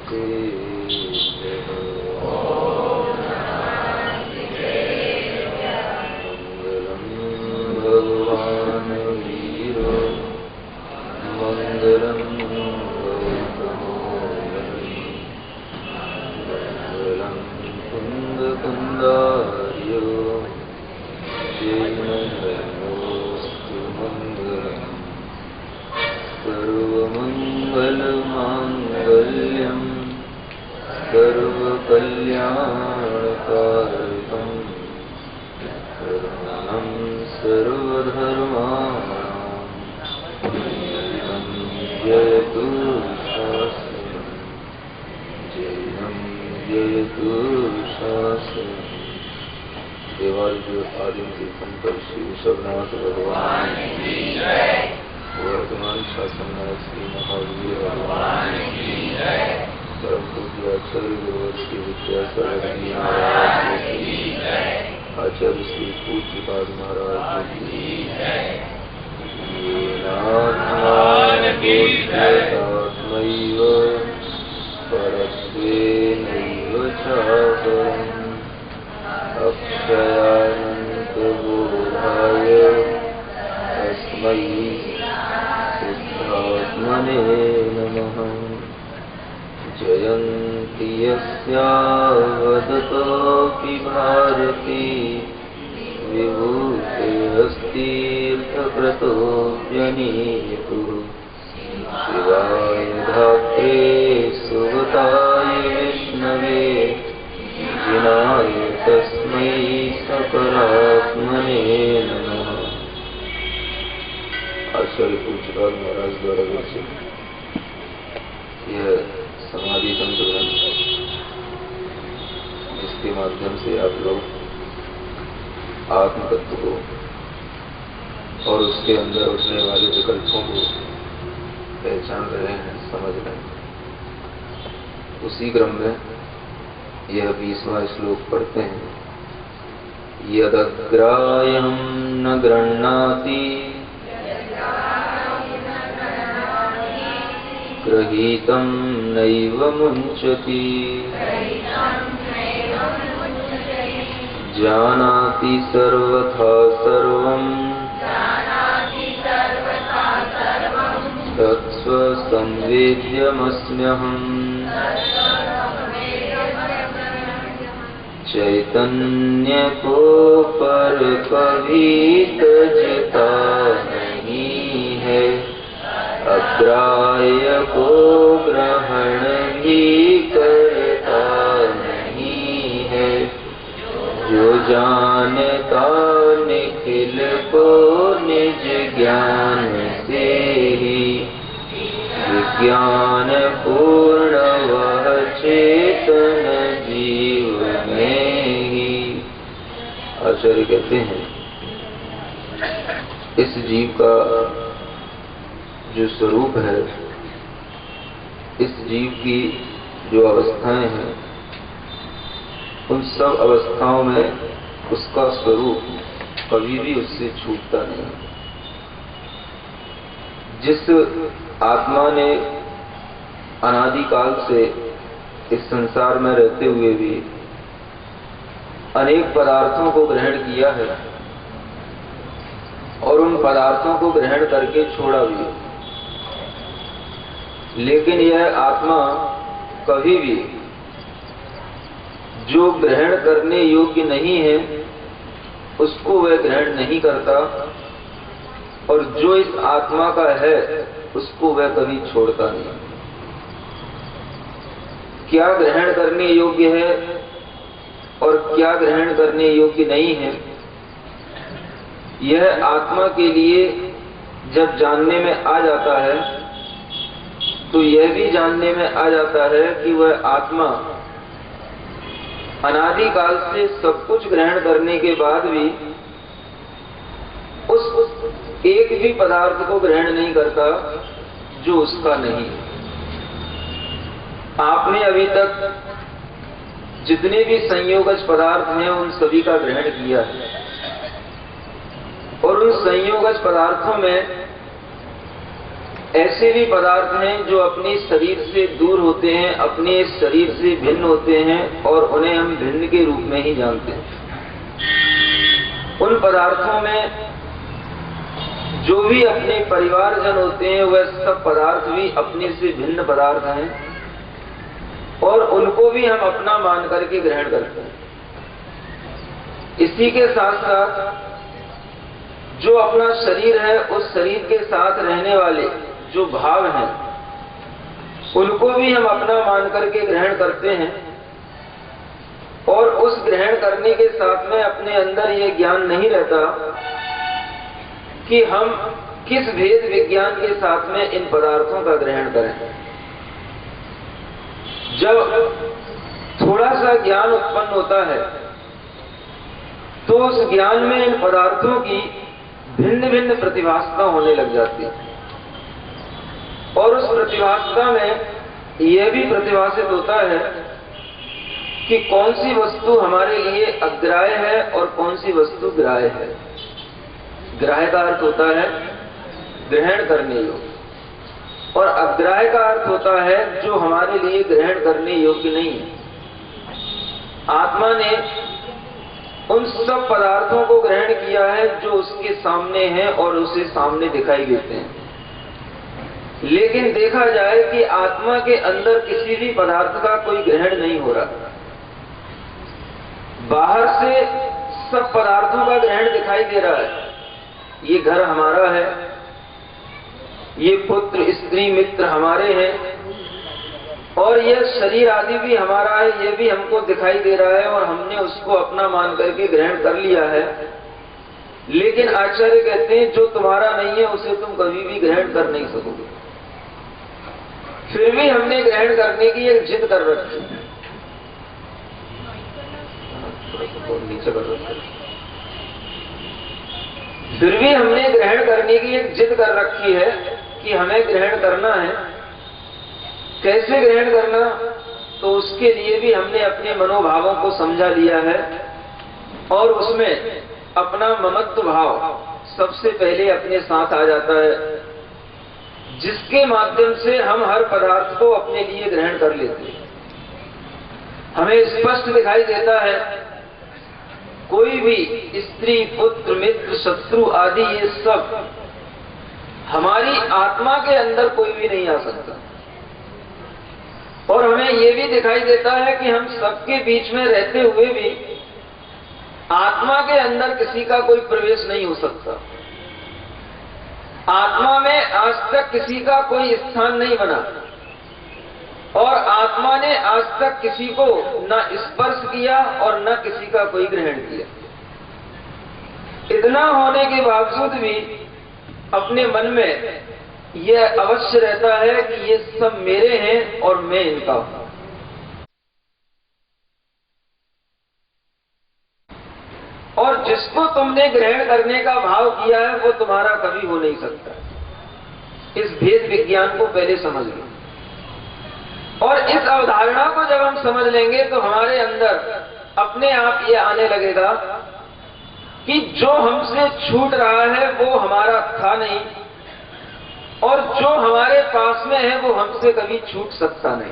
भगवान वीरो मंगलम गौतमोदरी मंगलम कुंद कुंदार्यो जयमंगलोस्तु मंगलम सर्वमंगल मांगल्यम सर्वकल्याणकारकम् शरणं सर्वधर्माणां जयतु शास्त्रम् जयं जयतु शास्त्रम्। देवार्य आदिम तीर्थंकर श्री ऋषभनाथ भगवान की जय। वर्तमान शासन श्री महावीर भगवान की जय। परम पूज्य आचार्य गुरुवर्षी विद्यासागर जी महाराज की जय। आचार्य श्री पूज्यपाद महाराज की जय। येनात्मानबोध्यतात्मैव परत्वेनैव चापरम् अक्षयानन्तबोधाय तस्मै सिद्धात्मने नमः। जयन्ति यस्या वदतोऽपि भारती विभूतिरस्तीर्थकृतोऽप्यनीतुः शिवाय धात्रे सुगताय विष्णवे जिनाय तस्मै सकलात्मने नमः। आचार्य पूज्यपाद महाराज द्वारा विरचित यह समाधि तंत्र ग्रंथ जिसके माध्यम से आप लोग आत्म तत्व को और उसके अंदर उठने वाले विकल्पों को पहचान रहे हैं, समझ रहे हैं। उसी क्रम में यह 20वां श्लोक पढ़ते हैं। यदग्राह्यं न गृह्णाति गृहीतं नैव मुञ्चति जानाति सर्वथा सर्वं तत्स्वसंवेद्यमस्म्यहम् चैतन्य को पर कभी तजता नहीं है, अग्राह्य को ग्रहण भी करता नहीं है। जो जानता निखिल को निज ज्ञान से ही, विज्ञान पूर्ण वह चेतन जीव में ही। आचार्य कहते हैं इस जीव का जो स्वरूप है, इस जीव की जो अवस्थाएं हैं, उन सब अवस्थाओं में उसका स्वरूप कभी भी उससे छूटता नहीं। जिस आत्मा ने अनादिकाल से इस संसार में रहते हुए भी अनेक पदार्थों को ग्रहण किया है और उन पदार्थों को ग्रहण करके छोड़ा भी है, लेकिन यह आत्मा कभी भी जो ग्रहण करने योग्य नहीं है उसको वह ग्रहण नहीं करता, और जो इस आत्मा का है उसको वह कभी छोड़ता नहीं। क्या ग्रहण करने योग्य है और क्या ग्रहण करने योग्य नहीं है, यह आत्मा के लिए जब जानने में आ जाता है तो यह भी जानने में आ जाता है कि वह आत्मा अनादिकाल से सब कुछ ग्रहण करने के बाद भी उस एक भी पदार्थ को ग्रहण नहीं करता जो उसका नहीं। आपने अभी तक जितने भी संयोगज पदार्थ हैं उन सभी का ग्रहण किया है, और उन संयोगज पदार्थों में ऐसे भी पदार्थ हैं जो अपने शरीर से दूर होते हैं, अपने शरीर से भिन्न होते हैं और उन्हें हम भिन्न के रूप में ही जानते हैं। उन पदार्थों में जो भी अपने परिवारजन होते हैं वह सब पदार्थ भी अपने से भिन्न पदार्थ हैं और उनको भी हम अपना मान करके ग्रहण करते हैं। इसी के साथ साथ जो अपना शरीर है, उस शरीर के साथ रहने वाले जो भाव हैं उनको भी हम अपना मान करके ग्रहण करते हैं और उस ग्रहण करने के साथ में अपने अंदर ये ज्ञान नहीं रहता कि हम किस भेद विज्ञान के साथ में इन पदार्थों का ग्रहण करें। जब थोड़ा सा ज्ञान उत्पन्न होता है तो उस ज्ञान में इन पदार्थों की भिन्न भिन्न प्रतिभासता होने लग जाती है और उस प्रतिभासता में यह भी प्रतिभासित होता है कि कौन सी वस्तु हमारे लिए अग्राह्य है और कौन सी वस्तु ग्राह्य है। ग्राह्य का अर्थ होता है ग्रहण करने योग्य और अग्राह्य का अर्थ होता है जो हमारे लिए ग्रहण करने योग्य नहीं है। आत्मा ने उन सब पदार्थों को ग्रहण किया है जो उसके सामने हैं और उसे सामने दिखाई देते हैं, लेकिन देखा जाए कि आत्मा के अंदर किसी भी पदार्थ का कोई ग्रहण नहीं हो रहा। बाहर से सब पदार्थों का ग्रहण दिखाई दे रहा है। ये घर हमारा है, ये पुत्र स्त्री मित्र हमारे हैं और यह शरीर आदि भी हमारा है, यह भी हमको दिखाई दे रहा है और हमने उसको अपना मान करके ग्रहण कर लिया है। लेकिन आचार्य कहते हैं जो तुम्हारा नहीं है उसे तुम कभी भी ग्रहण कर नहीं सकोगे। फिर भी हमने ग्रहण करने की एक जिद कर रखी है। नीचे कर रखी फिर भी हमने ग्रहण करने की एक जिद कर रखी है कि हमें ग्रहण करना है। कैसे ग्रहण करना, तो उसके लिए भी हमने अपने मनोभावों को समझा लिया है और उसमें अपना ममत्व भाव सबसे पहले अपने साथ आ जाता है, जिसके माध्यम से हम हर पदार्थ को अपने लिए ग्रहण कर लेते हैं। हमें स्पष्ट दिखाई देता है कोई भी स्त्री पुत्र मित्र शत्रु आदि ये सब हमारी आत्मा के अंदर कोई भी नहीं आ सकता और हमें ये भी दिखाई देता है कि हम सबके बीच में रहते हुए भी आत्मा के अंदर किसी का कोई प्रवेश नहीं हो सकता। आत्मा में आज तक किसी का कोई स्थान नहीं बना और आत्मा ने आज तक किसी को न स्पर्श किया और न किसी का कोई ग्रहण किया। इतना होने के बावजूद भी अपने मन में यह अवश्य रहता है कि ये सब मेरे हैं और मैं इनका हूं। और जिसको तुमने ग्रहण करने का भाव किया है वो तुम्हारा कभी हो नहीं सकता। इस भेद विज्ञान को पहले समझ लो और इस अवधारणा को जब हम समझ लेंगे तो हमारे अंदर अपने आप ये आने लगेगा कि जो हमसे छूट रहा है वो हमारा था नहीं और जो हमारे पास में है वो हमसे कभी छूट सकता नहीं।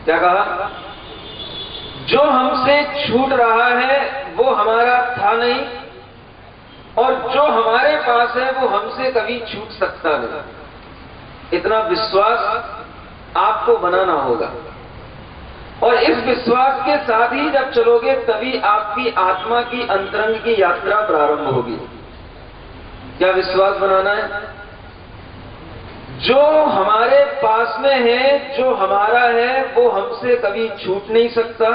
क्या कहा? जो हमसे छूट रहा है वो हमारा था नहीं और जो हमारे पास है वो हमसे कभी छूट सकता नहीं। इतना विश्वास आपको बनाना होगा और इस विश्वास के साथ ही जब चलोगे तभी आपकी आत्मा की अंतरंग की यात्रा प्रारंभ होगी। क्या विश्वास बनाना है? जो हमारे पास में है, जो हमारा है, वो हमसे कभी छूट नहीं सकता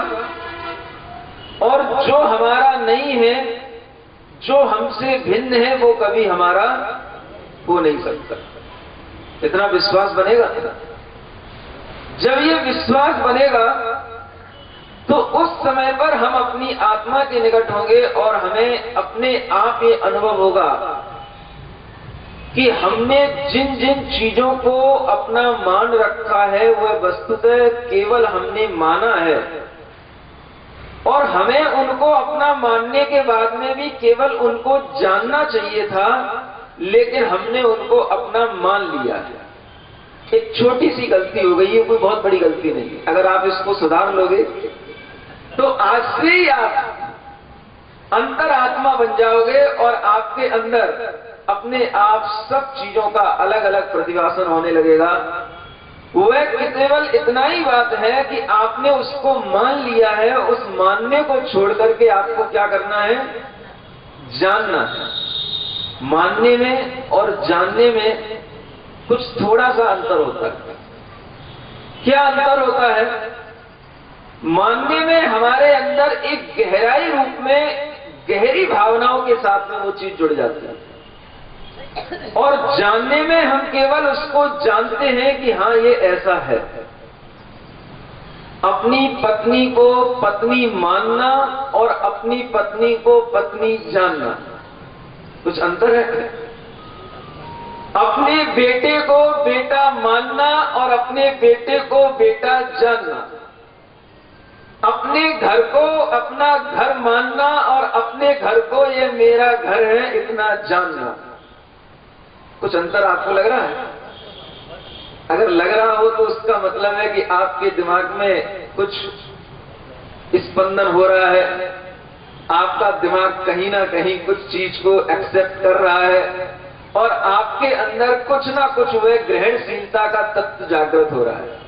और जो हमारा नहीं है, जो हमसे भिन्न है, वो कभी हमारा हो नहीं सकता। इतना विश्वास बनेगा। जब ये विश्वास बनेगा तो उस समय पर हम अपनी आत्मा के निकट होंगे और हमें अपने आप ये अनुभव होगा कि हमने जिन जिन चीजों को अपना मान रखा है वह वस्तुतः केवल हमने माना है और हमें उनको अपना मानने के बाद में भी केवल उनको जानना चाहिए था, लेकिन हमने उनको अपना मान लिया है। एक छोटी सी गलती हो गई है, कोई बहुत बड़ी गलती नहीं है। अगर आप इसको सुधार लोगे तो आज से ही आप अंतरात्मा बन जाओगे और आपके अंदर अपने आप सब चीजों का अलग अलग प्रतिभासन होने लगेगा। वह केवल इतना ही बात है कि आपने उसको मान लिया है, उस मानने को छोड़ करके आपको क्या करना है, जानना है। मानने में और जानने में कुछ थोड़ा सा अंतर होता है। क्या अंतर होता है? मानने में हमारे अंदर एक गहराई रूप में गहरी भावनाओं के साथ में वो चीज जुड़ जाती है, और जानने में हम केवल उसको जानते हैं कि हां ये ऐसा है। अपनी पत्नी को पत्नी मानना और अपनी पत्नी को पत्नी जानना कुछ अंतर है। अपने बेटे को बेटा मानना और अपने बेटे को बेटा जानना, अपने घर को अपना घर मानना और अपने घर को ये मेरा घर है इतना जानना, कुछ अंतर आपको लग रहा है? अगर लग रहा हो तो उसका मतलब है कि आपके दिमाग में कुछ स्पंदन हो रहा है, आपका दिमाग कहीं ना कहीं कुछ चीज को एक्सेप्ट कर रहा है और आपके अंदर कुछ ना कुछ वह ग्रहणशीलता का तत्व जागृत हो रहा है।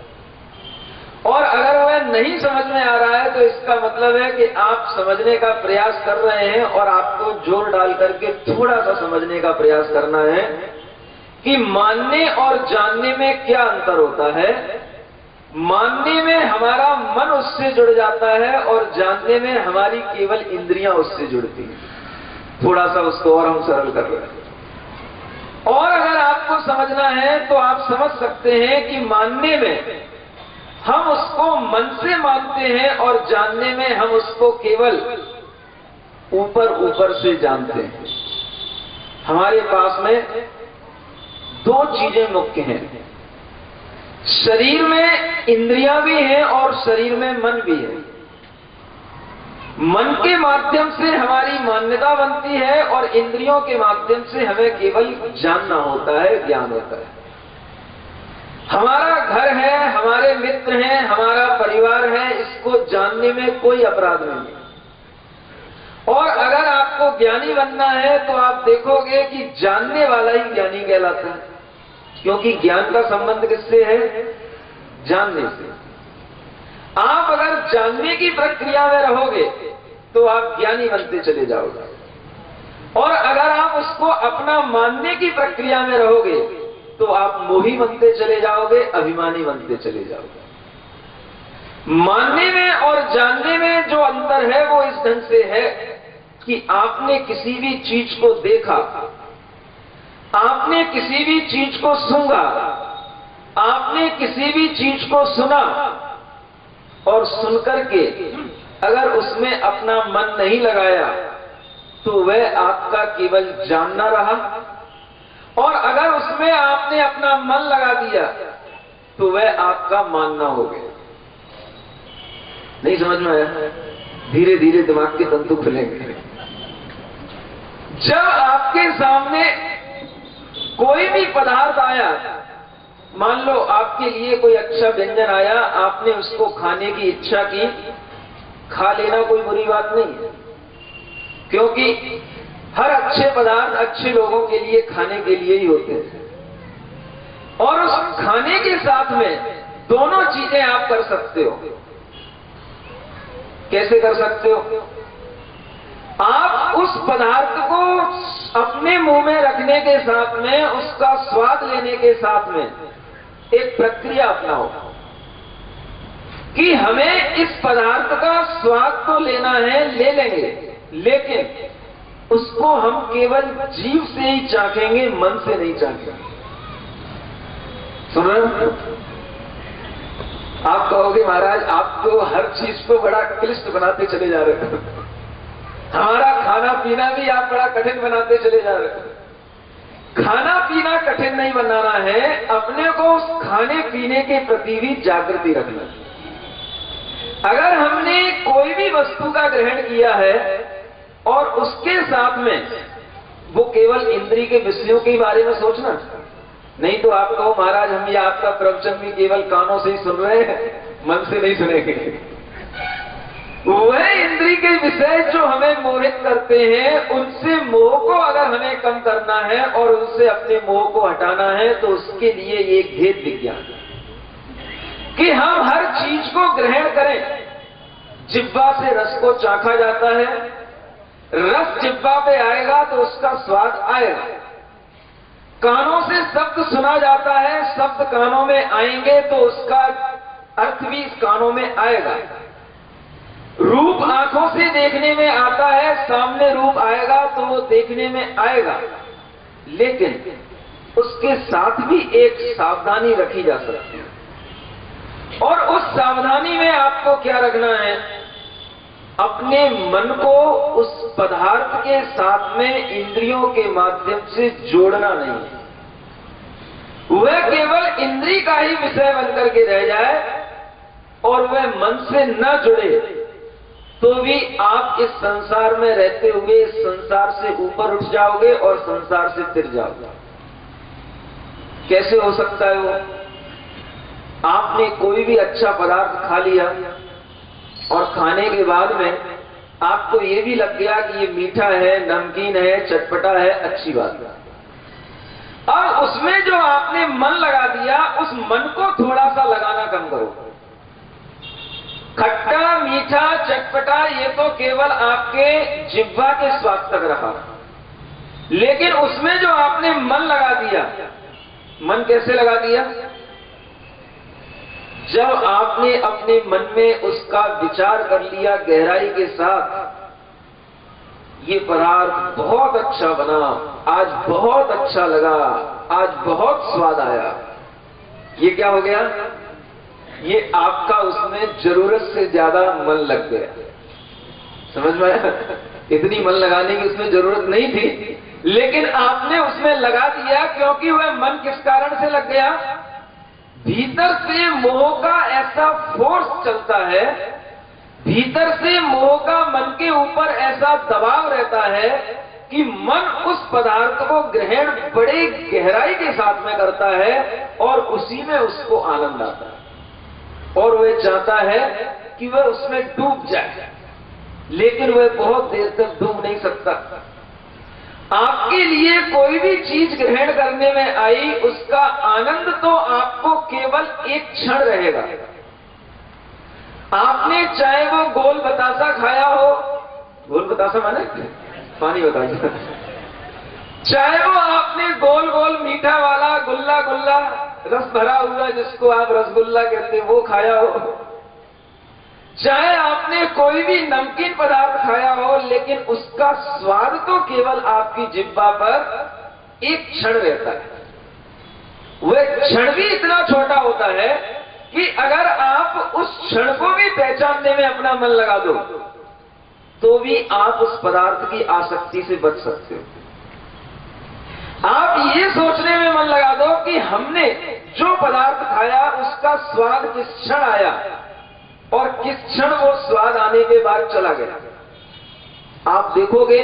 और अगर वह नहीं समझ में आ रहा है तो इसका मतलब है कि आप समझने का प्रयास कर रहे हैं, और आपको जोर डाल करके थोड़ा सा समझने का प्रयास करना है कि मानने और जानने में क्या अंतर होता है। मानने में हमारा मन उससे जुड़ जाता है और जानने में हमारी केवल इंद्रियां उससे जुड़ती हैं। थोड़ा सा उसको और हम सरल कर रहे हैं। और अगर आपको समझना है तो आप समझ सकते हैं कि मानने में हम उसको मन से मानते हैं और जानने में हम उसको केवल ऊपर ऊपर से जानते हैं। हमारे पास में दो चीजें मुख्य हैं। शरीर में इंद्रियां भी हैं और शरीर में मन भी है। मन के माध्यम से हमारी मान्यता बनती है और इंद्रियों के माध्यम से हमें केवल जानना होता है, ज्ञान होता है। हमारा घर है, हमारे मित्र हैं, हमारा परिवार है, इसको जानने में कोई अपराध नहीं है। और अगर आपको ज्ञानी बनना है तो आप देखोगे कि जानने वाला ही ज्ञानी कहलाता है, क्योंकि ज्ञान का संबंध किससे है? जानने से। आप अगर जानने की प्रक्रिया में रहोगे तो आप ज्ञानी बनते चले जाओगे, और अगर आप उसको अपना मानने की प्रक्रिया में रहोगे तो आप मोही बनते चले जाओगे, अभिमानी बनते चले जाओगे। मानने में और जानने में जो अंतर है वो इस ढंग से है कि आपने किसी भी चीज को देखा, आपने किसी भी चीज को सूंघा, आपने किसी भी चीज को सुना, और सुनकर के अगर उसमें अपना मन नहीं लगाया तो वह आपका केवल जानना रहा, और अगर उसमें आपने अपना मन लगा दिया तो वह आपका मानना हो गया। नहीं समझ में आया? धीरे धीरे दिमाग के तंतु खुलेंगे। जब आपके सामने कोई भी पदार्थ आया, मान लो आपके लिए कोई अच्छा व्यंजन आया, आपने उसको खाने की इच्छा की, खा लेना कोई बुरी बात नहीं है, क्योंकि हर अच्छे पदार्थ अच्छे लोगों के लिए खाने के लिए ही होते हैं। और उस खाने के साथ में दोनों चीजें आप कर सकते हो। कैसे कर सकते हो? आप उस पदार्थ को अपने मुंह में रखने के साथ में, उसका स्वाद लेने के साथ में एक प्रक्रिया अपनाओ कि हमें इस पदार्थ का स्वाद तो लेना है, ले लेंगे, लेकिन उसको हम केवल जीभ से ही चाखेंगे, मन से नहीं चाखेंगे। सुन रहे हो? आप कहोगे महाराज आप तो हर चीज को बड़ा क्लिष्ट बनाते चले जा रहे हो, हमारा खाना पीना भी आप बड़ा कठिन बनाते चले जा रहे हो। खाना पीना कठिन नहीं बनाना है, अपने को उस खाने पीने के प्रति भी जागृति रखना। अगर हमने कोई भी वस्तु का ग्रहण किया है और उसके साथ में वो केवल इंद्री के विषयों के बारे में सोचना। नहीं तो आप कहो महाराज हम ये आपका प्रवचन भी केवल कानों से ही सुन रहे हैं, मन से नहीं सुनेंगे। वह इंद्री के विषय जो हमें मोहित करते हैं, उनसे मोह को अगर हमें कम करना है और उनसे अपने मोह को हटाना है, तो उसके लिए एक भेद विज्ञान कि हम हर चीज को ग्रहण करें। जिह्वा से रस को चाखा जाता है, रस जिह्वा पे आएगा तो उसका स्वाद आएगा। कानों से शब्द सुना जाता है, शब्द कानों में आएंगे तो उसका अर्थ भी कानों में आएगा। रूप आंखों से देखने में आता है, सामने रूप आएगा तो वो देखने में आएगा। लेकिन उसके साथ भी एक सावधानी रखी जा सकती है, और उस सावधानी में आपको क्या रखना है? अपने मन को उस पदार्थ के साथ में इंद्रियों के माध्यम से जोड़ना नहीं है। वह केवल इंद्री का ही विषय बनकर के रह जाए और वह मन से न जुड़े, तो भी आप इस संसार में रहते हुए इस संसार से ऊपर उठ जाओगे और संसार से तिर जाओगे। कैसे हो सकता है वो? आपने कोई भी अच्छा पदार्थ खा लिया और खाने के बाद में आपको ये भी लग गया कि ये मीठा है, नमकीन है, चटपटा है, अच्छी बात है। अब उसमें जो आपने मन लगा दिया, उस मन को थोड़ा सा लगाना कम करो। खट्टा, मीठा, चटपटा ये तो केवल आपके जिह्वा के स्वाद तक रहा, लेकिन उसमें जो आपने मन लगा दिया, मन कैसे लगा दिया? जब आपने अपने मन में उसका विचार कर लिया गहराई के साथ, ये पदार्थ बहुत अच्छा बना, आज बहुत अच्छा लगा, आज बहुत स्वाद आया, ये क्या हो गया? ये आपका उसमें जरूरत से ज्यादा मन लग गया। समझ में आया? इतनी मन लगाने की उसमें जरूरत नहीं थी, लेकिन आपने उसमें लगा दिया। क्योंकि वह मन किस कारण से लग गया? भीतर से मोह का ऐसा फोर्स चलता है, भीतर से मोह का मन के ऊपर ऐसा दबाव रहता है कि मन उस पदार्थ को ग्रहण बड़े गहराई के साथ में करता है और उसी में उसको आनंद आता है, और वह चाहता है कि वह उसमें डूब जाए, लेकिन वह बहुत देर तक डूब नहीं सकता। आपके लिए कोई भी चीज ग्रहण करने में आई, उसका आनंद तो आपको केवल एक क्षण रहेगा। आपने चाहे वो गोल बतासा खाया हो, गोल बतासा माने पानी बताइए, चाहे वो आपने गोल गोल मीठा वाला गुल्ला गुल्ला रस भरा हुआ जिसको आप रसगुल्ला कहते हैं वो खाया हो, चाहे आपने कोई भी नमकीन पदार्थ खाया हो, लेकिन उसका स्वाद तो केवल आपकी जिह्वा पर एक क्षण रहता है। वह क्षण भी इतना छोटा होता है कि अगर आप उस क्षण को भी पहचानने में अपना मन लगा दो, तो भी आप उस पदार्थ की आसक्ति से बच सकते हो। आप ये सोचने में मन लगा दो कि हमने जो पदार्थ खाया उसका स्वाद किस क्षण आया और किस क्षण वो स्वाद आने के बाद चला गया। आप देखोगे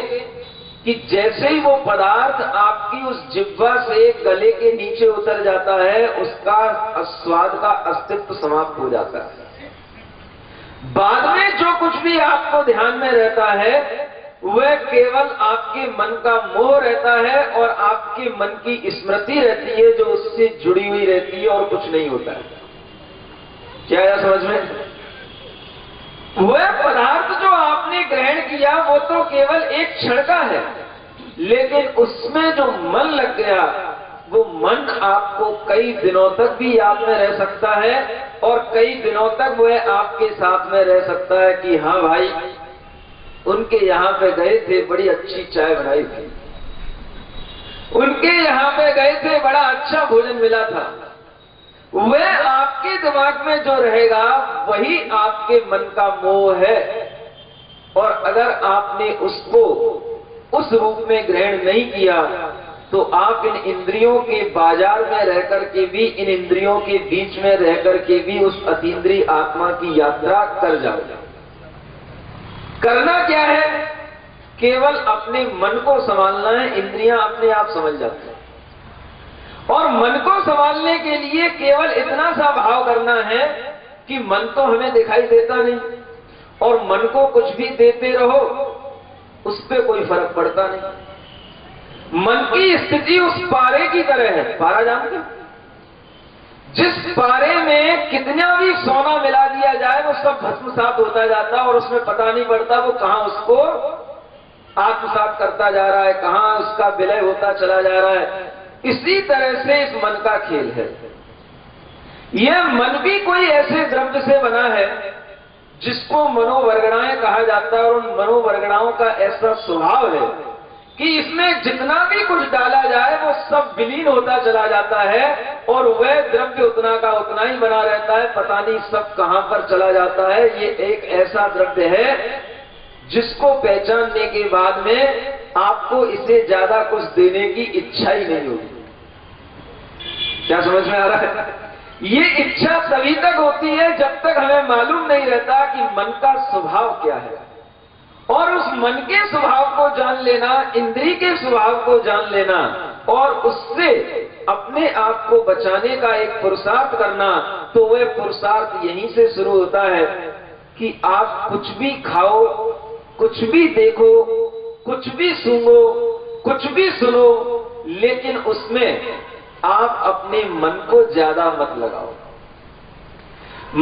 कि जैसे ही वो पदार्थ आपकी उस जिह्वा से गले के नीचे उतर जाता है, उसका स्वाद का अस्तित्व समाप्त हो जाता है। बाद में जो कुछ भी आपको ध्यान में रहता है, वह केवल आपके मन का मोह रहता है और आपके मन की स्मृति रहती है जो उससे जुड़ी हुई रहती है, और कुछ नहीं होता है। क्या आया समझ में? वह पदार्थ जो आपने ग्रहण किया वो तो केवल एक क्षण का है, लेकिन उसमें जो मन लग गया, वो मन आपको कई दिनों तक भी याद में रह सकता है, और कई दिनों तक वह आपके साथ में रह सकता है कि हाँ भाई, उनके यहां पे गए थे, बड़ी अच्छी चाय बनाई थी, उनके यहां पे गए थे, बड़ा अच्छा भोजन मिला था। वह आपके दिमाग में जो रहेगा वही आपके मन का मोह है, और अगर आपने उसको उस रूप में ग्रहण नहीं किया, तो आप इन इंद्रियों के बाजार में रहकर के भी, इन इंद्रियों के बीच में रहकर के भी उस अतीन्द्रिय आत्मा की यात्रा कर जाओगे। करना क्या है केवल अपने मन को संभालना है, इंद्रियां अपने आप समझ जाती हैं। और मन को संभालने के लिए केवल इतना सा भाव करना है कि मन तो हमें दिखाई देता नहीं, और मन को कुछ भी देते रहो उस पर कोई फर्क पड़ता नहीं। मन की स्थिति उस पारे की तरह है। पारा जानते हो? जिस पारे में कितना भी सोना मिला दिया जाए वो सब भस्मसात होता जाता है, और उसमें पता नहीं पड़ता वो कहां उसको आत्मसात करता जा रहा है, कहां उसका विलय होता चला जा रहा है। इसी तरह से इस मन का खेल है। यह मन भी कोई ऐसे द्रव्य से बना है जिसको मनोवर्गणाएं कहा जाता है, और उन मनोवर्गणाओं का ऐसा स्वभाव है कि इसमें जितना भी कुछ डाला जाए वो सब विलीन होता चला जाता है, और वह द्रव्य उतना का उतना ही बना रहता है, पता नहीं सब कहां पर चला जाता है। ये एक ऐसा द्रव्य है जिसको पहचानने के बाद में आपको इसे ज्यादा कुछ देने की इच्छा ही नहीं होगी। क्या समझ में आ रहा है? ये इच्छा तभी तक होती है जब तक हमें मालूम नहीं रहता कि मन का स्वभाव क्या है, और उस मन के स्वभाव को जान लेना, इंद्रिय के स्वभाव को जान लेना, और उससे अपने आप को बचाने का एक पुरुषार्थ करना। तो वह पुरुषार्थ यहीं से शुरू होता है कि आप कुछ भी खाओ, कुछ भी देखो, कुछ भी सूंघो, कुछ भी सुनो, लेकिन उसमें आप अपने मन को ज्यादा मत लगाओ।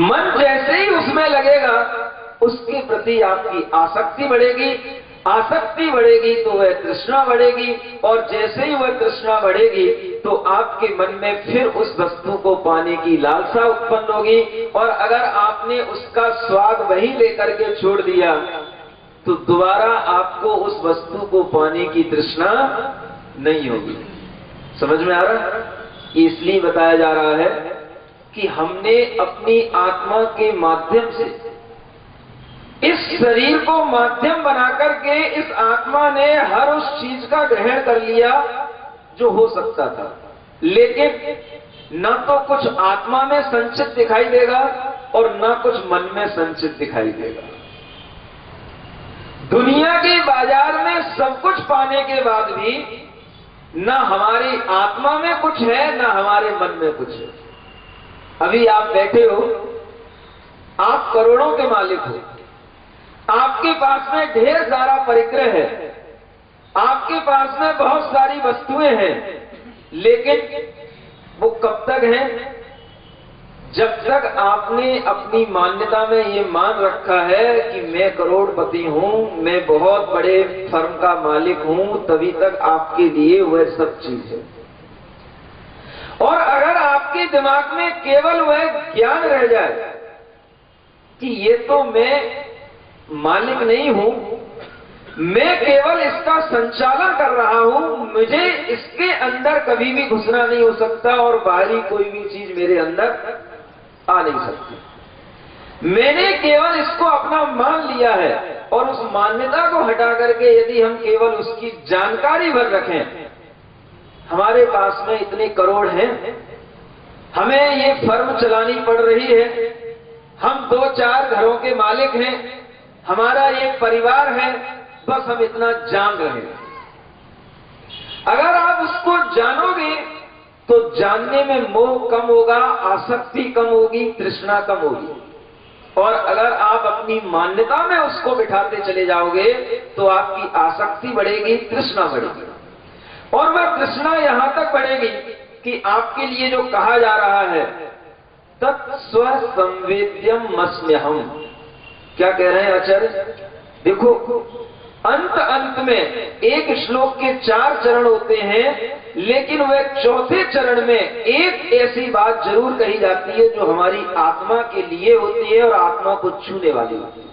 मन जैसे ही उसमें लगेगा उसके प्रति आपकी आसक्ति बढ़ेगी, आसक्ति बढ़ेगी तो वह तृष्णा बढ़ेगी, और जैसे ही वह तृष्णा बढ़ेगी तो आपके मन में फिर उस वस्तु को पाने की लालसा उत्पन्न होगी, और अगर आपने उसका स्वाद वही लेकर के छोड़ दिया तो दोबारा आपको उस वस्तु को पाने की तृष्णा नहीं होगी। समझ में आ रहा है? इसलिए बताया जा रहा है कि हमने अपनी आत्मा के माध्यम से इस शरीर को माध्यम बनाकर के इस आत्मा ने हर उस चीज का ग्रहण कर लिया जो हो सकता था, लेकिन ना तो कुछ आत्मा में संचित दिखाई देगा और ना कुछ मन में संचित दिखाई देगा। दुनिया के बाजार में सब कुछ पाने के बाद भी ना हमारी आत्मा में कुछ है ना हमारे मन में कुछ है। अभी आप बैठे हो, आप करोड़ों के मालिक हो, आपके पास में ढेर सारा परिग्रह है, आपके पास में बहुत सारी वस्तुएं हैं, लेकिन वो कब तक हैं? जब तक आपने अपनी मान्यता में ये मान रखा है कि मैं करोड़पति हूं, मैं बहुत बड़े फर्म का मालिक हूं, तभी तक आपके लिए वह सब चीज है। और अगर आपके दिमाग में केवल वह ज्ञान रह जाए कि ये तो मैं मालिक नहीं हूं, मैं केवल इसका संचालन कर रहा हूं, मुझे इसके अंदर कभी भी घुसना नहीं हो सकता और बाहरी कोई भी चीज मेरे अंदर आ नहीं सकती, मैंने केवल इसको अपना मान लिया है। और उस मान्यता को हटा करके यदि हम केवल उसकी जानकारी भर रखें, हमारे पास में इतने करोड़ हैं, हमें ये फर्म चलानी पड़ रही है, हम 2-4 घरों के मालिक हैं, हमारा ये परिवार है, बस हम इतना जान रहे हैं। अगर आप उसको जानोगे तो जानने में मोह कम होगा, आसक्ति कम होगी, तृष्णा कम होगी। और अगर आप अपनी मान्यता में उसको बिठाते चले जाओगे तो आपकी आसक्ति बढ़ेगी, तृष्णा बढ़ेगी, और वह तृष्णा यहां तक बढ़ेगी कि आपके लिए जो कहा जा रहा है तत्स्व संवेद्यम मस्म्यहम, क्या कह रहे हैं आचार्य? देखो, अंत में एक श्लोक के 4 चरण होते हैं, लेकिन वह चौथे चरण में एक ऐसी बात जरूर कही जाती है जो हमारी आत्मा के लिए होती है और आत्मा को छूने वाली होती है।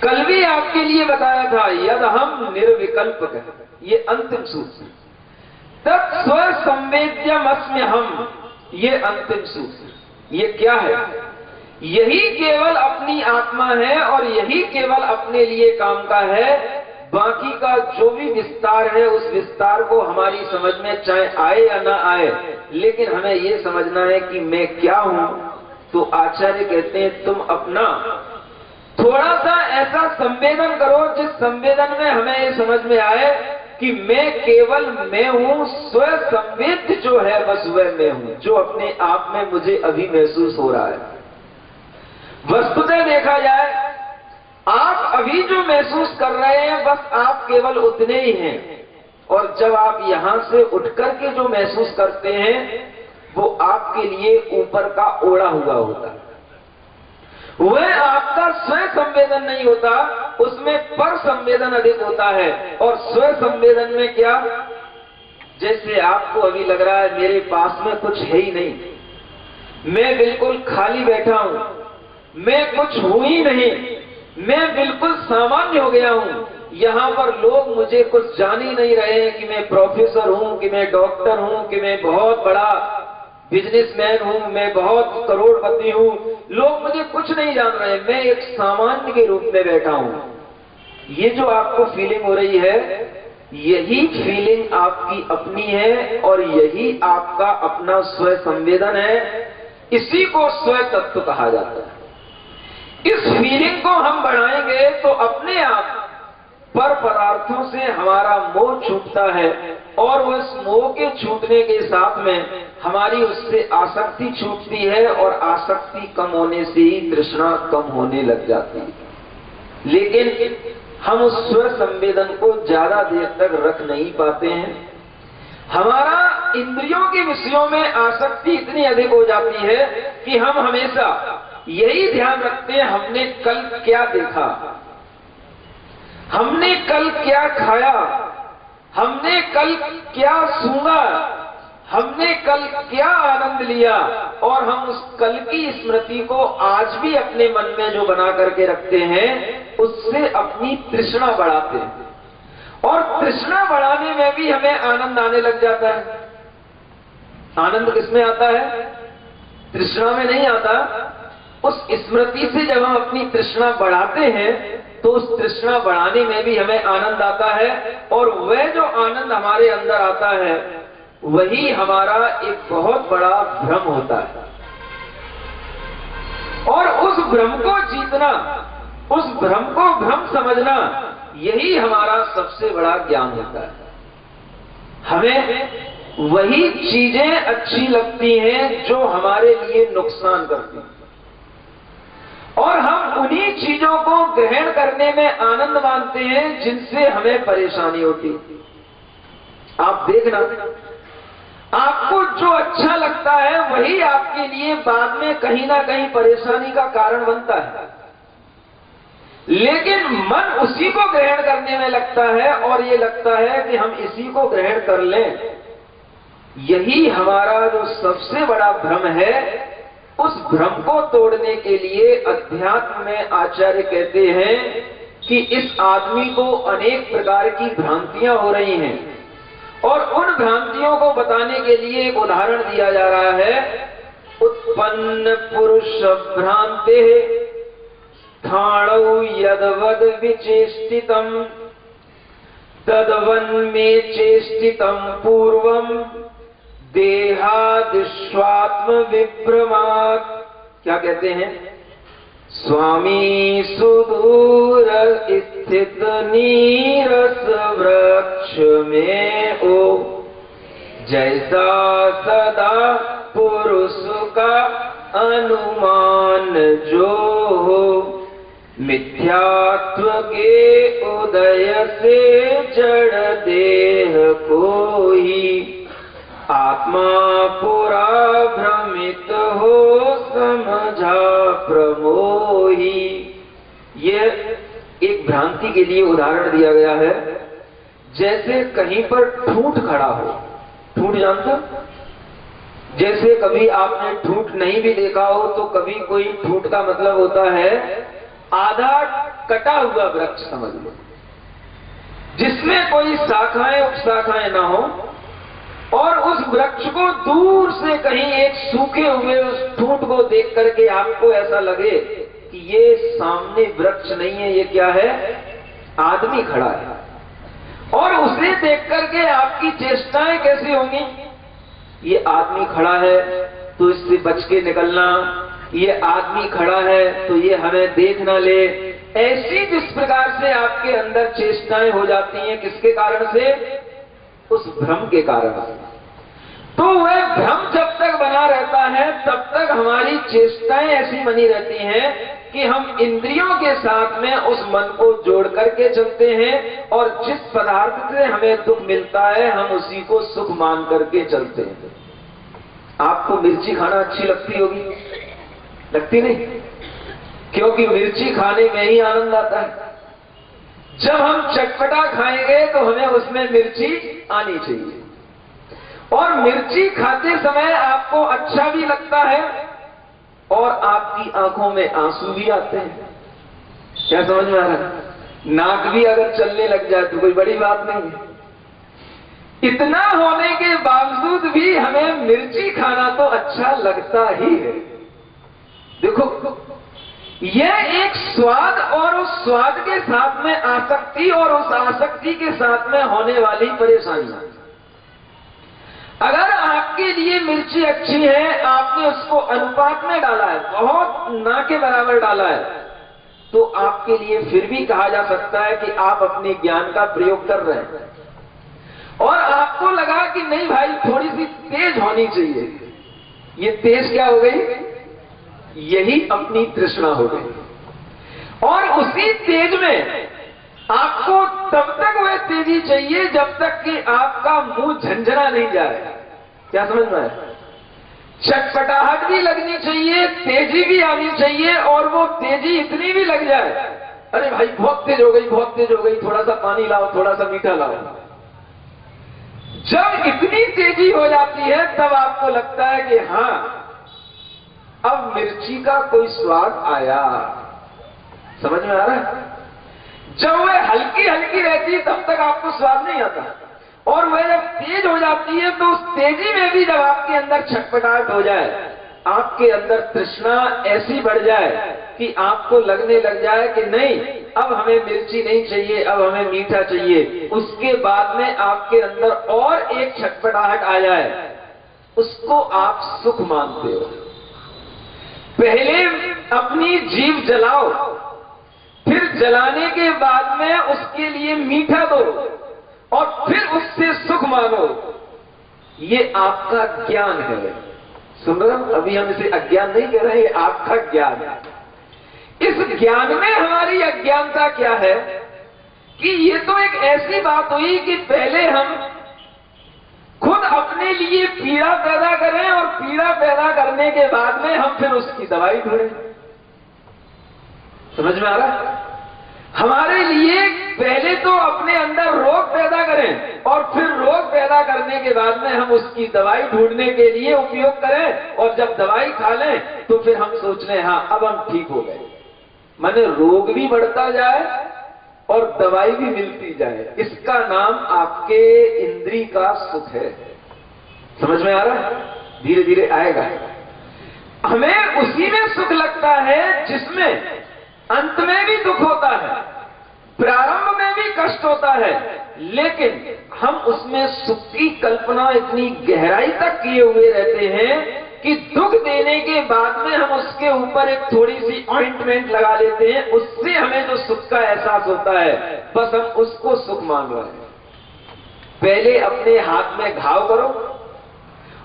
कल भी आपके लिए बताया था, यद हम निर्विकल्प, ये अंतिम सूत्र, तत्स्व संवेद्यमस्म्यहम, ये अंतिम सूत्र। ये क्या है? यही केवल अपनी आत्मा है और यही केवल अपने लिए काम का है। बाकी का जो भी विस्तार है उस विस्तार को हमारी समझ में चाहे आए या ना आए, लेकिन हमें ये समझना है कि मैं क्या हूं। तो आचार्य कहते हैं तुम अपना थोड़ा सा ऐसा संवेदन करो जिस संवेदन में हमें ये समझ में आए कि मैं केवल मैं हूं, स्व संवेद्य जो है बस वह मैं हूं, जो अपने आप में मुझे अभी महसूस हो रहा है। वस्तुतः देखा जाए, आप अभी जो महसूस कर रहे हैं बस आप केवल उतने ही हैं, और जब आप यहां से उठकर के जो महसूस करते हैं वो आपके लिए ऊपर का ओढ़ा हुआ होता है। वह आपका स्व संवेदन नहीं होता, उसमें पर संवेदन अधिक होता है। और स्व संवेदन में क्या, जैसे आपको अभी लग रहा है मेरे पास में कुछ है ही नहीं, मैं बिल्कुल खाली बैठा हूं, मैं कुछ हूं ही नहीं, मैं बिल्कुल सामान्य हो गया हूं, यहां पर लोग मुझे कुछ जान ही नहीं रहे हैं कि मैं प्रोफेसर हूं, कि मैं डॉक्टर हूं, कि मैं बहुत बड़ा बिजनेसमैन हूं, मैं बहुत करोड़पति हूं, लोग मुझे कुछ नहीं जान रहे, मैं एक सामान्य के रूप में बैठा हूं। ये जो आपको फीलिंग हो रही है, यही फीलिंग आपकी अपनी है और यही आपका अपना स्व संवेदन है। इसी को स्व तत्व कहा जाता है। इस फीलिंग को हम बढ़ाएंगे तो अपने आप पर पदार्थों से हमारा मोह छूटता है, और उस मोह के छूटने के साथ में हमारी उससे आसक्ति छूटती है, और आसक्ति कम होने से ही तृष्णा कम होने लग जाती है। लेकिन हम उस स्व संवेदन को ज्यादा देर तक रख नहीं पाते हैं। हमारा इंद्रियों के विषयों में आसक्ति इतनी अधिक हो जाती है कि हम हमेशा यही ध्यान रखते हैं, हमने कल क्या देखा, हमने कल क्या खाया, हमने कल क्या सूंघा, हमने कल क्या आनंद लिया, और हम उस कल की स्मृति को आज भी अपने मन में जो बना करके रखते हैं उससे अपनी तृष्णा बढ़ाते हैं। और तृष्णा बढ़ाने में भी हमें आनंद आने लग जाता है। आनंद किसमें आता है? तृष्णा में नहीं आता। उस स्मृति से जब हम अपनी तृष्णा बढ़ाते हैं तो उस तृष्णा बढ़ाने में भी हमें आनंद आता है, और वह जो आनंद हमारे अंदर आता है वही हमारा एक बहुत बड़ा भ्रम होता है। और उस भ्रम को जीतना, उस भ्रम को भ्रम समझना, यही हमारा सबसे बड़ा ज्ञान होता है। हमें वही चीजें अच्छी लगती हैं जो हमारे लिए नुकसान करती हैं, और हम उन्हीं चीजों को ग्रहण करने में आनंद मानते हैं जिनसे हमें परेशानी होती है। आप देखना, आपको जो अच्छा लगता है वही आपके लिए बाद में कहीं ना कहीं परेशानी का कारण बनता है, लेकिन मन उसी को ग्रहण करने में लगता है और ये लगता है कि हम इसी को ग्रहण कर लें। यही हमारा जो सबसे बड़ा भ्रम है। उस भ्रम को तोड़ने के लिए अध्यात्म में आचार्य कहते हैं कि इस आदमी को अनेक प्रकार की भ्रांतियां हो रही हैं, और उन भ्रांतियों को बताने के लिए एक उदाहरण दिया जा रहा है। उत्पन्न पुरुष भ्रांते स्थाणौ यदवद विचेष्टितम तदवन में चेष्टितम पूर्वम देहादिश्वात्म विभ्रमात्। क्या कहते हैं? स्वामी सुदूर स्थित नीरस वृक्ष में ओ, जैसा सदा पुरुष का अनुमान जो हो, मिथ्यात्व के उदय से जड़ देह को ही आत्मा पूरा भ्रमित हो समझा प्रमोही। ये एक भ्रांति के लिए उदाहरण दिया गया है। जैसे कहीं पर ठूंठ खड़ा हो, ठूंठ जानते हो? जैसे कभी आपने ठूंठ नहीं भी देखा हो तो कभी कोई ठूंठ का मतलब होता है आधा कटा हुआ वृक्ष समझ लो, जिसमें कोई शाखाएं उपशाखाएं ना हो, और उस वृक्ष को दूर से कहीं एक सूखे हुए उस ठूंठ को देख करके आपको ऐसा लगे कि ये सामने वृक्ष नहीं है, ये क्या है? आदमी खड़ा है। और उसे देख करके आपकी चेष्टाएं कैसी होंगी? ये आदमी खड़ा है तो इससे बच के निकलना, ये आदमी खड़ा है तो ये हमें देख ना ले, ऐसी जिस प्रकार से आपके अंदर चेष्टाएं हो जाती हैं, किसके कारण से? उस भ्रम के कारण से। तो वह भ्रम जब तक बना रहता है तब तक हमारी चेष्टाएं ऐसी बनी रहती हैं कि हम इंद्रियों के साथ में उस मन को जोड़ करके चलते हैं, और जिस पदार्थ से हमें दुख मिलता है हम उसी को सुख मान करके चलते हैं। आपको मिर्ची खाना अच्छी लगती होगी? लगती नहीं? क्योंकि मिर्ची खाने में ही आनंद आता है। जब हम चटपटा खाएंगे तो हमें उसमें मिर्ची आनी चाहिए, और मिर्ची खाते समय आपको अच्छा भी लगता है और आपकी आंखों में आंसू भी आते हैं। क्या समझ में आ रहा है? नाक भी अगर चलने लग जाए तो कोई बड़ी बात नहीं है। इतना होने के बावजूद भी हमें मिर्ची खाना तो अच्छा लगता ही है। देखो, यह एक स्वाद, और उस स्वाद के साथ में आसक्ति, और उस आसक्ति के साथ में होने वाली परेशानियां। अगर आपके लिए मिर्ची अच्छी है, आपने उसको अनुपात में डाला है, बहुत ना के बराबर डाला है, तो आपके लिए फिर भी कहा जा सकता है कि आप अपने ज्ञान का प्रयोग कर रहे हैं। और आपको लगा कि नहीं भाई, थोड़ी सी तेज होनी चाहिए। ये तेज क्या हो गई? यही अपनी तृष्णा हो गई। और उसी तेज में आपको तब तक वह तेजी चाहिए जब तक कि आपका मुंह झंझना नहीं जाए। क्या समझ में आया? चटपटाहट भी लगनी चाहिए, तेजी भी आनी चाहिए, और वो तेजी इतनी भी लग जाए, अरे भाई बहुत तेज हो गई, बहुत तेज हो गई, थोड़ा सा पानी लाओ, थोड़ा सा मीठा लाओ। जब इतनी तेजी हो जाती है तब आपको लगता है कि हां, अब मिर्ची का कोई स्वाद आया। समझ में आ रहा है? जब वह हल्की हल्की रहती है तब तक आपको स्वाद नहीं आता, और वह जब तेज हो जाती है तो उस तेजी में भी जब आपके अंदर छटपटाहट हो जाए, आपके अंदर तृष्णा ऐसी बढ़ जाए कि आपको लगने लग जाए कि नहीं, अब हमें मिर्ची नहीं चाहिए, अब हमें मीठा चाहिए। उसके बाद में आपके अंदर और एक छटपटाहट आ जाए, उसको आप सुख मानते हो। पहले अपनी जीभ जलाओ, फिर जलाने के बाद में उसके लिए मीठा दो, और फिर उससे सुख मानो। ये आपका ज्ञान है। सुन रहे हो? अभी हम इसे अज्ञान नहीं कह रहे, ये आपका ज्ञान है। इस ज्ञान में हमारी अज्ञानता क्या है कि ये तो एक ऐसी बात हुई कि पहले हम खुद अपने लिए पीड़ा पैदा करें, और पीड़ा पैदा करने के बाद में हम फिर उसकी दवाई ढूंढें। समझ में आ रहा है? हमारे लिए पहले तो अपने अंदर रोग पैदा करें, और फिर रोग पैदा करने के बाद में हम उसकी दवाई ढूंढने के लिए उपयोग करें, और जब दवाई खा लें तो फिर हम सोच लें हां, अब हम ठीक हो गए। माने रोग भी बढ़ता जाए और दवाई भी मिलती जाए। इसका नाम आपके इंद्री का सुख है। समझ में आ रहा है? धीरे धीरे आएगा। हमें उसी में सुख लगता है जिसमें अंत में भी दुख होता है, प्रारंभ में भी कष्ट होता है, लेकिन हम उसमें सुख की कल्पना इतनी गहराई तक किए हुए रहते हैं कि दुख देने के बाद में हम उसके ऊपर एक थोड़ी सी ऑइंटमेंट लगा लेते हैं, उससे हमें जो सुख का एहसास होता है, बस हम उसको सुख मान रहे हैं। पहले अपने हाथ में घाव करो,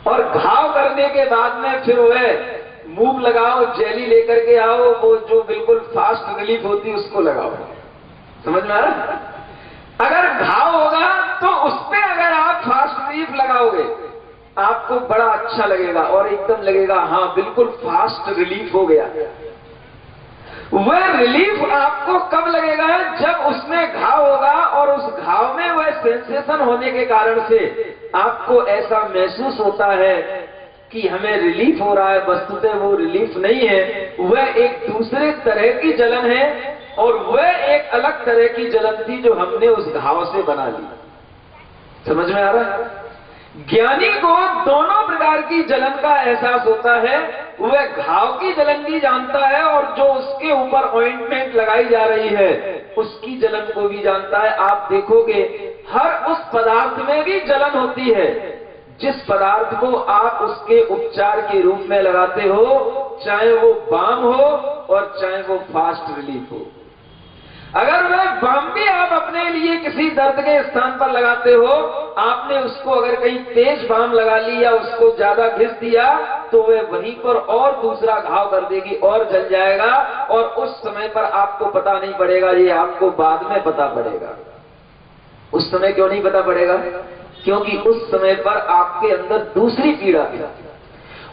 और घाव करने के बाद में फिर वह मूव लगाओ, जेली लेकर के आओ, वो जो बिल्कुल फास्ट रिलीफ होती है उसको लगाओ। समझ में आ रहा? अगर घाव होगा तो उस पर अगर आप फास्ट रिलीफ लगाओगे आपको बड़ा अच्छा लगेगा, और एकदम लगेगा हां बिल्कुल फास्ट रिलीफ हो गया। वह रिलीफ आपको कब लगेगा? जब उसमें घाव होगा, और उस घाव में वह सेंसेशन होने के कारण से आपको ऐसा महसूस होता है कि हमें रिलीफ हो रहा है। वस्तुतः वो रिलीफ नहीं है, वह एक दूसरे तरह की जलन है, और वह एक अलग तरह की जलन थी जो हमने उस घाव से बना ली। समझ में आ रहा है? ज्ञानी को दोनों प्रकार की जलन का एहसास होता है। वह घाव की जलन भी जानता है, और जो उसके ऊपर ऑइंटमेंट लगाई जा रही है उसकी जलन को भी जानता है। आप देखोगे हर उस पदार्थ में भी जलन होती है जिस पदार्थ को आप उसके उपचार के रूप में लगाते हो, चाहे वो बाम हो और चाहे वो फास्ट रिलीफ हो, अगर वह बाम भी आप अपने लिए किसी दर्द के स्थान पर लगाते हो, आपने उसको अगर कहीं तेज बाम लगा ली या उसको ज्यादा घिस दिया तो वह वहीं पर और दूसरा घाव कर देगी और जल जाएगा, और उस समय पर आपको पता नहीं पड़ेगा, ये आपको बाद में पता पड़ेगा। उस समय क्यों नहीं पता पड़ेगा? क्योंकि उस समय पर आपके अंदर दूसरी पीड़ा थी,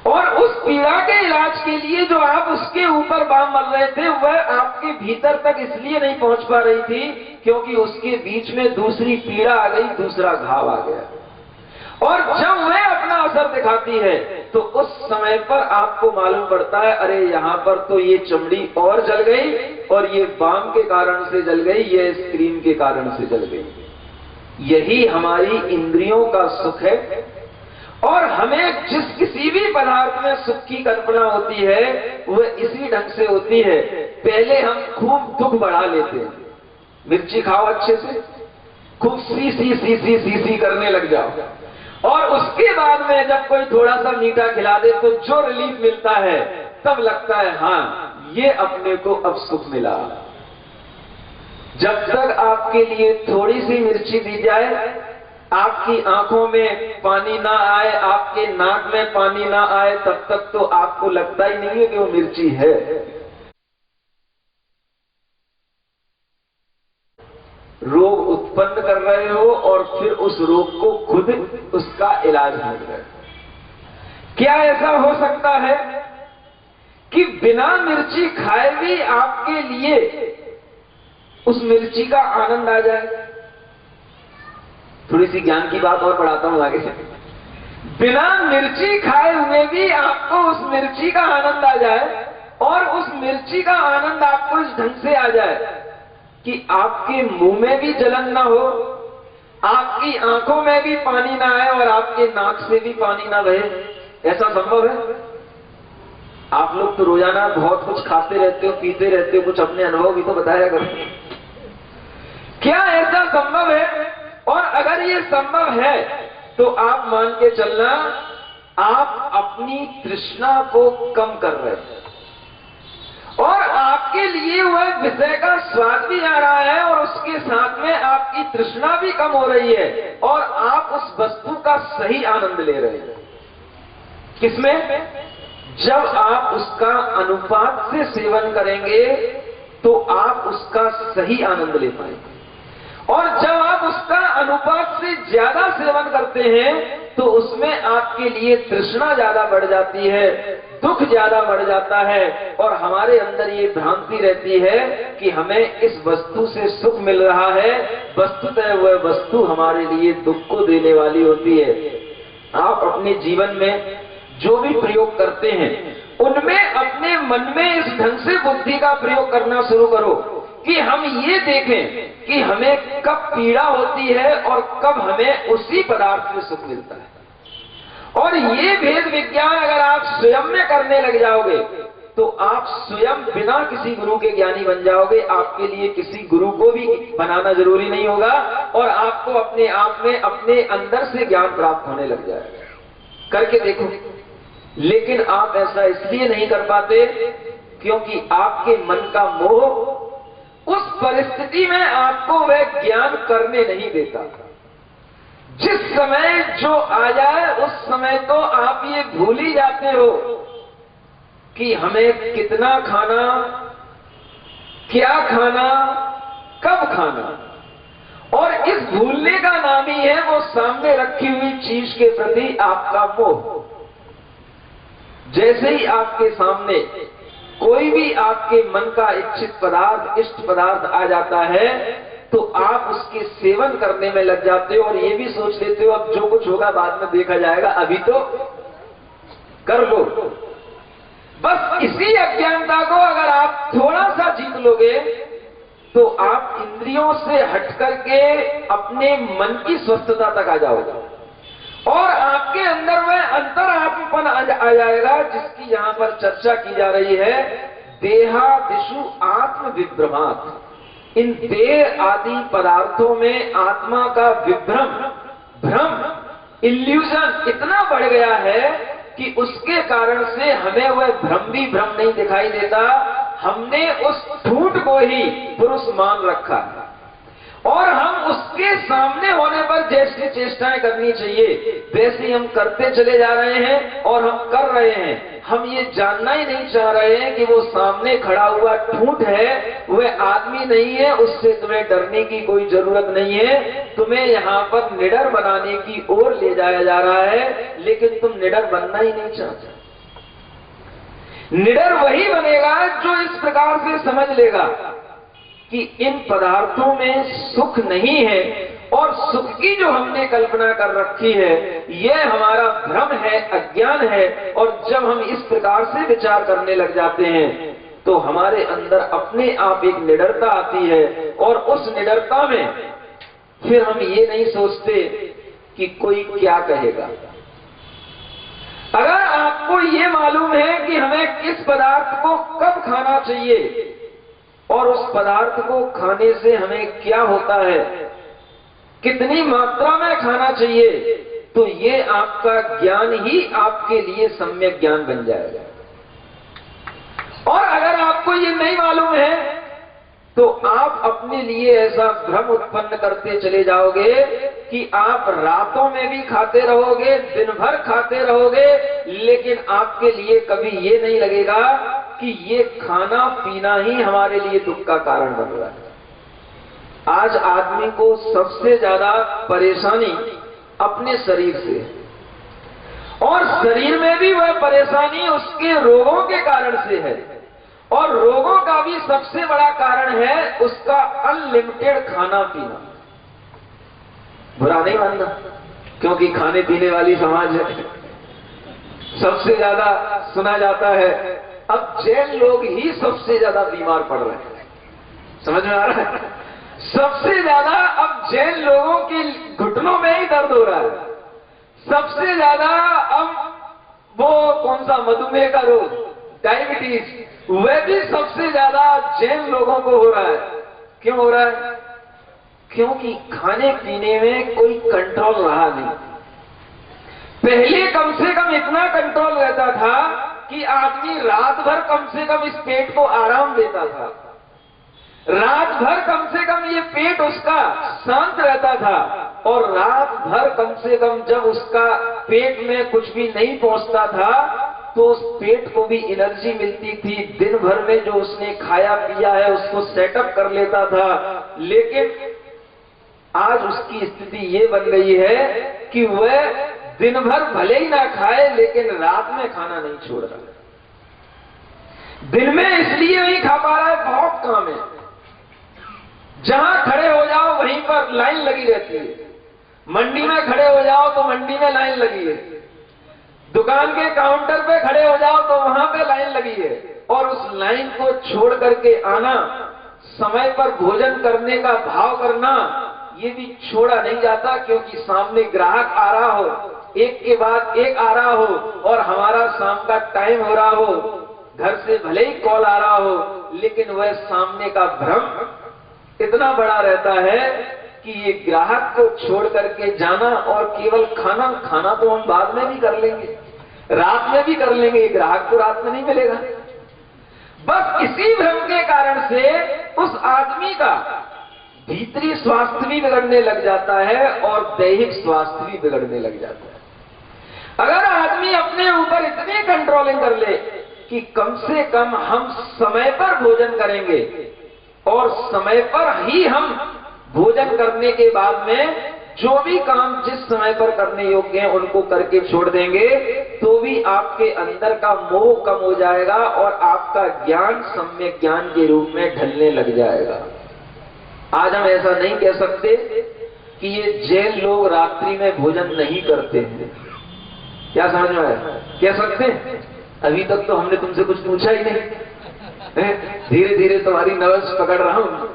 और उस पीड़ा के इलाज के लिए जो आप उसके ऊपर बाम मल रहे थे वह आपके भीतर तक इसलिए नहीं पहुंच पा रही थी क्योंकि उसके बीच में दूसरी पीड़ा आ गई, दूसरा घाव आ गया। और जब वह अपना असर दिखाती है तो उस समय पर आपको मालूम पड़ता है, अरे यहां पर तो ये चमड़ी और जल गई, और ये बाम के कारण से जल गई, ये स्क्रीन के कारण से जल गई। यही हमारी इंद्रियों का सुख है, और हमें जिस किसी भी पदार्थ में सुख की कल्पना होती है वह इसी ढंग से होती है। पहले हम खूब दुख बढ़ा लेते हैं, मिर्ची खाओ अच्छे से, खूब सी सी सी सी सी सी करने लग जाओ, और उसके बाद में जब कोई थोड़ा सा मीठा खिला दे तो जो रिलीफ मिलता है तब लगता है हाँ ये अपने को अब सुख मिला। जब तक आपके लिए थोड़ी सी मिर्ची दी जाए, आपकी आंखों में पानी ना आए, आपके नाक में पानी ना आए, तब तक तो आपको लगता ही नहीं है कि वो मिर्ची है। रोग उत्पन्न कर रहे हो और फिर उस रोग को खुद उसका इलाज ढूंढ रहे हो। क्या ऐसा हो सकता है कि बिना मिर्ची खाए भी आपके लिए उस मिर्ची का आनंद आ जाए? थोड़ी सी ज्ञान की बात और बढ़ाता हूं आगे से। बिना मिर्ची खाए हुए भी आपको उस मिर्ची का आनंद आ जाए, और उस मिर्ची का आनंद आपको इस ढंग से आ जाए कि आपके मुंह में भी जलन ना हो, आपकी आंखों में भी पानी ना आए और आपके नाक से भी पानी ना बहे। ऐसा संभव है? आप लोग तो रोजाना बहुत कुछ खाते रहते हो, पीते रहते हो, कुछ अपने अनुभव भी तो बताया करो। क्या ऐसा संभव है? और अगर ये संभव है तो आप मान के चलना, आप अपनी तृष्णा को कम कर रहे हैं, और आपके लिए वह विषय का स्वाद भी आ रहा है और उसके साथ में आपकी तृष्णा भी कम हो रही है, और आप उस वस्तु का सही आनंद ले रहे हैं। किसमें? जब आप उसका अनुपात से सेवन करेंगे तो आप उसका सही आनंद ले पाएंगे, और जब आप उसका अनुपात से ज्यादा सेवन करते हैं तो उसमें आपके लिए तृष्णा ज्यादा बढ़ जाती है, दुख ज्यादा बढ़ जाता है, और हमारे अंदर ये भ्रांति रहती है कि हमें इस वस्तु से सुख मिल रहा है, वस्तुतः वह वस्तु हमारे लिए दुख को देने वाली होती है। आप अपने जीवन में जो भी प्रयोग करते हैं उनमें अपने मन में इस ढंग से बुद्धि का प्रयोग करना शुरू करो कि हम ये देखें कि हमें कब पीड़ा होती है और कब हमें उसी पदार्थ में सुख मिलता है। और ये भेद विज्ञान अगर आप स्वयं में करने लग जाओगे तो आप स्वयं बिना किसी गुरु के ज्ञानी बन जाओगे। आपके लिए किसी गुरु को भी बनाना जरूरी नहीं होगा, और आपको अपने आप में अपने अंदर से ज्ञान प्राप्त होने लग जाएगा। करके देखो। लेकिन आप ऐसा इसलिए नहीं कर पाते क्योंकि आपके मन का मोह उस परिस्थिति में आपको वह ज्ञान करने नहीं देता। जिस समय जो आ जाए उस समय तो आप ये भूल ही जाते हो कि हमें कितना खाना, क्या खाना, कब खाना, और इस भूलने का नाम ही है वो सामने रखी हुई चीज के प्रति आपका मोह। जैसे ही आपके सामने कोई भी आपके मन का इच्छित पदार्थ, इष्ट पदार्थ आ जाता है तो आप उसके सेवन करने में लग जाते हो, और ये भी सोच लेते हो अब जो कुछ होगा बाद में देखा जाएगा, अभी तो कर लो। बस इसी अज्ञानता को अगर आप थोड़ा सा जीत लोगे तो आप इंद्रियों से हट करके अपने मन की स्वस्थता तक आ जाओगे, और आपके अंदर वह अंतरात्मपन आ जाएगा जिसकी यहां पर चर्चा की जा रही है। देहादिषु आत्म विभ्रमात्। इन देह आदि पदार्थों में आत्मा का विभ्रम, भ्रम इल्यूजन इतना बढ़ गया है कि उसके कारण से हमें वह भ्रम भी भ्रम नहीं दिखाई देता। हमने उस ठूठ को ही पुरुष मान रखा और हम उसके सामने होने पर जैसी चेष्टाएं करनी चाहिए वैसे हम करते चले जा रहे हैं और हम कर रहे हैं। हम ये जानना ही नहीं चाह रहे हैं कि वो सामने खड़ा हुआ ठूठ है, वह आदमी नहीं है, उससे तुम्हें डरने की कोई जरूरत नहीं है। तुम्हें यहाँ पर निडर बनाने की ओर ले जाया जा रहा है, लेकिन तुम निडर बनना ही नहीं चाहते। निडर वही बनेगा जो इस प्रकार से समझ लेगा कि इन पदार्थों में सुख नहीं है और सुख की जो हमने कल्पना कर रखी है यह हमारा भ्रम है, अज्ञान है। और जब हम इस प्रकार से विचार करने लग जाते हैं तो हमारे अंदर अपने आप एक निडरता आती है और उस निडरता में फिर हम ये नहीं सोचते कि कोई क्या कहेगा। अगर आपको ये मालूम है कि हमें किस पदार्थ को कब खाना चाहिए और उस पदार्थ को खाने से हमें क्या होता है, कितनी मात्रा में खाना चाहिए, तो ये आपका ज्ञान ही आपके लिए सम्यक ज्ञान बन जाएगा। और अगर आपको ये नहीं मालूम है तो आप अपने लिए ऐसा भ्रम उत्पन्न करते चले जाओगे कि आप रातों में भी खाते रहोगे, दिन भर खाते रहोगे, लेकिन आपके लिए कभी ये नहीं लगेगा कि ये खाना पीना ही हमारे लिए दुख का कारण बन रहा है। आज आदमी को सबसे ज्यादा परेशानी अपने शरीर से, और शरीर में भी वह परेशानी उसके रोगों के कारण से है, और रोगों का भी सबसे बड़ा कारण है उसका अनलिमिटेड खाना पीना। बुरा नहीं मानना, क्योंकि खाने पीने वाली समाज है, सबसे ज्यादा सुना जाता है। अब जैन लोग ही सबसे ज्यादा बीमार पड़ रहे हैं, समझ में आ रहा है? सबसे ज्यादा अब जैन लोगों के घुटनों में ही दर्द हो रहा है। सबसे ज्यादा अब वो कौन सा मधुमेह का रोग, डायबिटीज, वह भी सबसे ज्यादा जैन लोगों को हो रहा है। क्यों हो रहा है? क्योंकि खाने पीने में कोई कंट्रोल रहा नहीं। पहले कम से कम इतना कंट्रोल रहता था कि आदमी रात भर कम से कम इस पेट को आराम देता था, रात भर कम से कम ये पेट उसका शांत रहता था, और रात भर कम से कम जब उसका पेट में कुछ भी नहीं पहुंचता था तो उस पेट को भी एनर्जी मिलती थी। दिन भर में जो उसने खाया पिया है उसको सेटअप कर लेता था। लेकिन आज उसकी स्थिति ये बन गई है कि वह दिन भर भले ही ना खाए लेकिन रात में खाना नहीं छोड़ रहा। दिन में इसलिए नहीं खा पा रहा है, बहुत काम है। जहां खड़े हो जाओ वहीं पर लाइन लगी रहती है। मंडी में खड़े हो जाओ तो मंडी में लाइन लगी है, दुकान के काउंटर पे खड़े हो जाओ तो वहां पे लाइन लगी है। और उस लाइन को छोड़ करके आना, समय पर भोजन करने का भाव करना, ये भी छोड़ा नहीं जाता, क्योंकि सामने ग्राहक आ रहा हो, एक के बाद एक आ रहा हो, और हमारा शाम का टाइम हो रहा हो, घर से भले ही कॉल आ रहा हो, लेकिन वह सामने का भ्रम इतना बड़ा रहता है कि ये ग्राहक को छोड़ करके जाना और केवल खाना तो हम बाद में भी कर लेंगे, रात में भी कर लेंगे, ये ग्राहक तो रात में नहीं मिलेगा। बस इसी भ्रम के कारण से उस आदमी का भीतरी स्वास्थ्य भी बिगड़ने लग जाता है और दैहिक स्वास्थ्य भी बिगड़ने लग जाता है। अगर आदमी अपने ऊपर इतनी कंट्रोलिंग कर ले कि कम से कम हम समय पर भोजन करेंगे और समय पर ही हम भोजन करने के बाद में जो भी काम जिस समय पर करने योग्य हैं उनको करके छोड़ देंगे, तो भी आपके अंदर का मोह कम हो जाएगा और आपका ज्ञान सम्यक ज्ञान के रूप में ढलने लग जाएगा। आज हम ऐसा नहीं कह सकते कि ये जैन लोग रात्रि में भोजन नहीं करते हैं। क्या समझ में आया? कह सकते हैं? अभी तक तो हमने तुमसे कुछ पूछा ही नहीं। धीरे धीरे तुम्हारी नर्व्स पकड़ रहा हूं,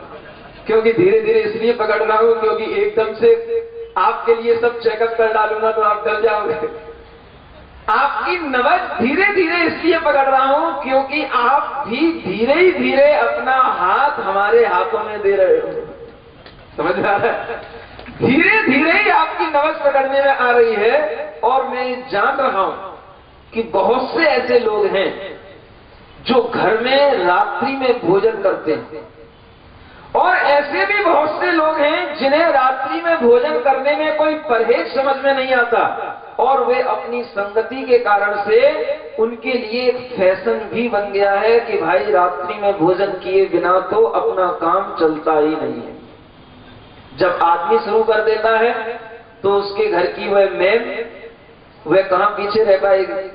क्योंकि धीरे धीरे इसलिए पकड़ रहा हूं क्योंकि एकदम से आपके लिए सब चेकअप कर डालूंगा तो आप डर जाओगे। आपकी नब्ज धीरे धीरे इसलिए पकड़ रहा हूं क्योंकि आप भी धीरे ही धीरे अपना हाथ हमारे हाथों में दे रहे हो। समझ में आ रहा है? धीरे धीरे ही आपकी नवज पकड़ने में आ रही है। और मैं जान रहा हूं कि बहुत से ऐसे लोग हैं जो घर में रात्रि में भोजन करते हैं, और ऐसे भी बहुत से लोग हैं जिन्हें रात्रि में भोजन करने में कोई परहेज समझ में नहीं आता, और वे अपनी संगति के कारण से उनके लिए एक फैशन भी बन गया है कि भाई रात्रि में भोजन किए बिना तो अपना काम चलता ही नहीं है। जब आदमी शुरू कर देता है तो उसके घर की वह मैम वह कहां पीछे रह पाएगी।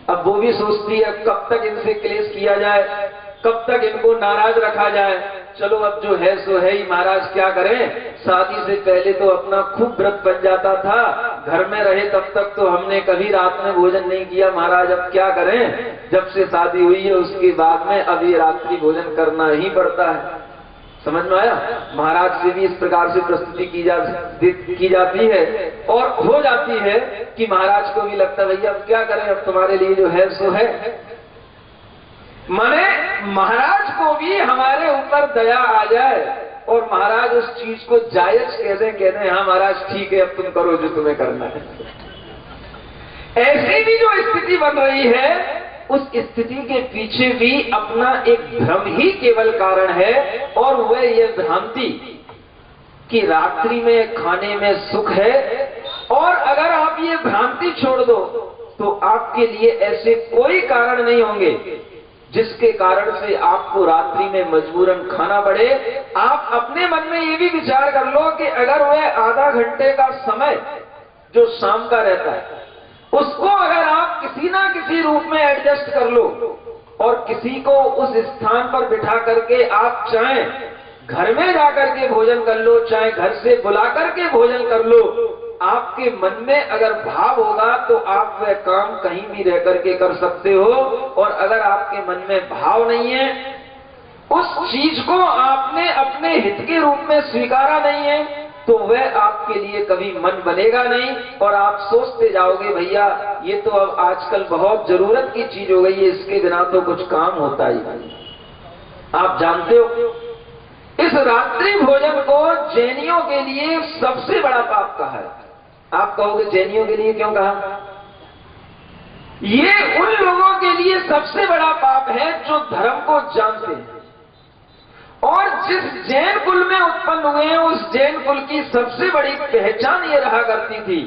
अब वो भी सोचती है कब तक इनसे क्लेश किया जाए, कब तक इनको नाराज रखा जाए। चलो अब जो है सो है ही, महाराज क्या करें, शादी से पहले तो अपना खूब व्रत बन जाता था, घर में रहे तब तक तो हमने कभी रात में भोजन नहीं किया महाराज, अब क्या करें, जब से शादी हुई है उसके बाद में अभी रात्रि भोजन करना ही पड़ता है। समझ में आया? महाराज से भी इस प्रकार से प्रस्तुति की जाती है, और हो जाती है कि महाराज को भी लगता है भैया अब क्या करें, अब तुम्हारे लिए जो है सो है। माने महाराज को भी हमारे ऊपर दया आ जाए और महाराज उस चीज को जायज कहते हैं, हाँ महाराज ठीक है अब तुम करो जो तुम्हें करना है। ऐसी भी जो स्थिति बन रही है, उस स्थिति के पीछे भी अपना एक भ्रम ही केवल कारण है, और वह ये भ्रांति कि रात्रि में खाने में सुख है। और अगर आप ये भ्रांति छोड़ दो तो आपके लिए ऐसे कोई कारण नहीं होंगे जिसके कारण से आपको रात्रि में मजबूरन खाना पड़े। आप अपने मन में ये भी विचार कर लो कि अगर वह आधा घंटे का समय जो शाम का रहता है उसको अगर आप किसी ना किसी रूप में एडजस्ट कर लो, और किसी को उस स्थान पर बिठा करके आप चाहे घर में जाकर के भोजन कर लो, चाहे घर से बुला करके भोजन कर लो, आपके मन में अगर भाव होगा तो आप वह काम कहीं भी रह करके कर सकते हो। और अगर आपके मन में भाव नहीं है, उस चीज को आपने अपने हित के रूप में स्वीकारा नहीं है, तो वह आपके लिए कभी मन बनेगा नहीं, और आप सोचते जाओगे भैया ये तो अब आजकल बहुत जरूरत की चीज हो गई है, इसके बिना तो कुछ काम होता ही नहीं। आप जानते हो इस रात्रि भोजन को जैनियों के लिए सबसे बड़ा पाप कहा है। आप कहोगे जैनियों के लिए क्यों कहा? ये उन लोगों के लिए सबसे बड़ा पाप है जो धर्म को जानते हैं, और जिस जैन कुल में उत्पन्न हुए हैं उस जैन कुल की सबसे बड़ी पहचान ये रहा करती थी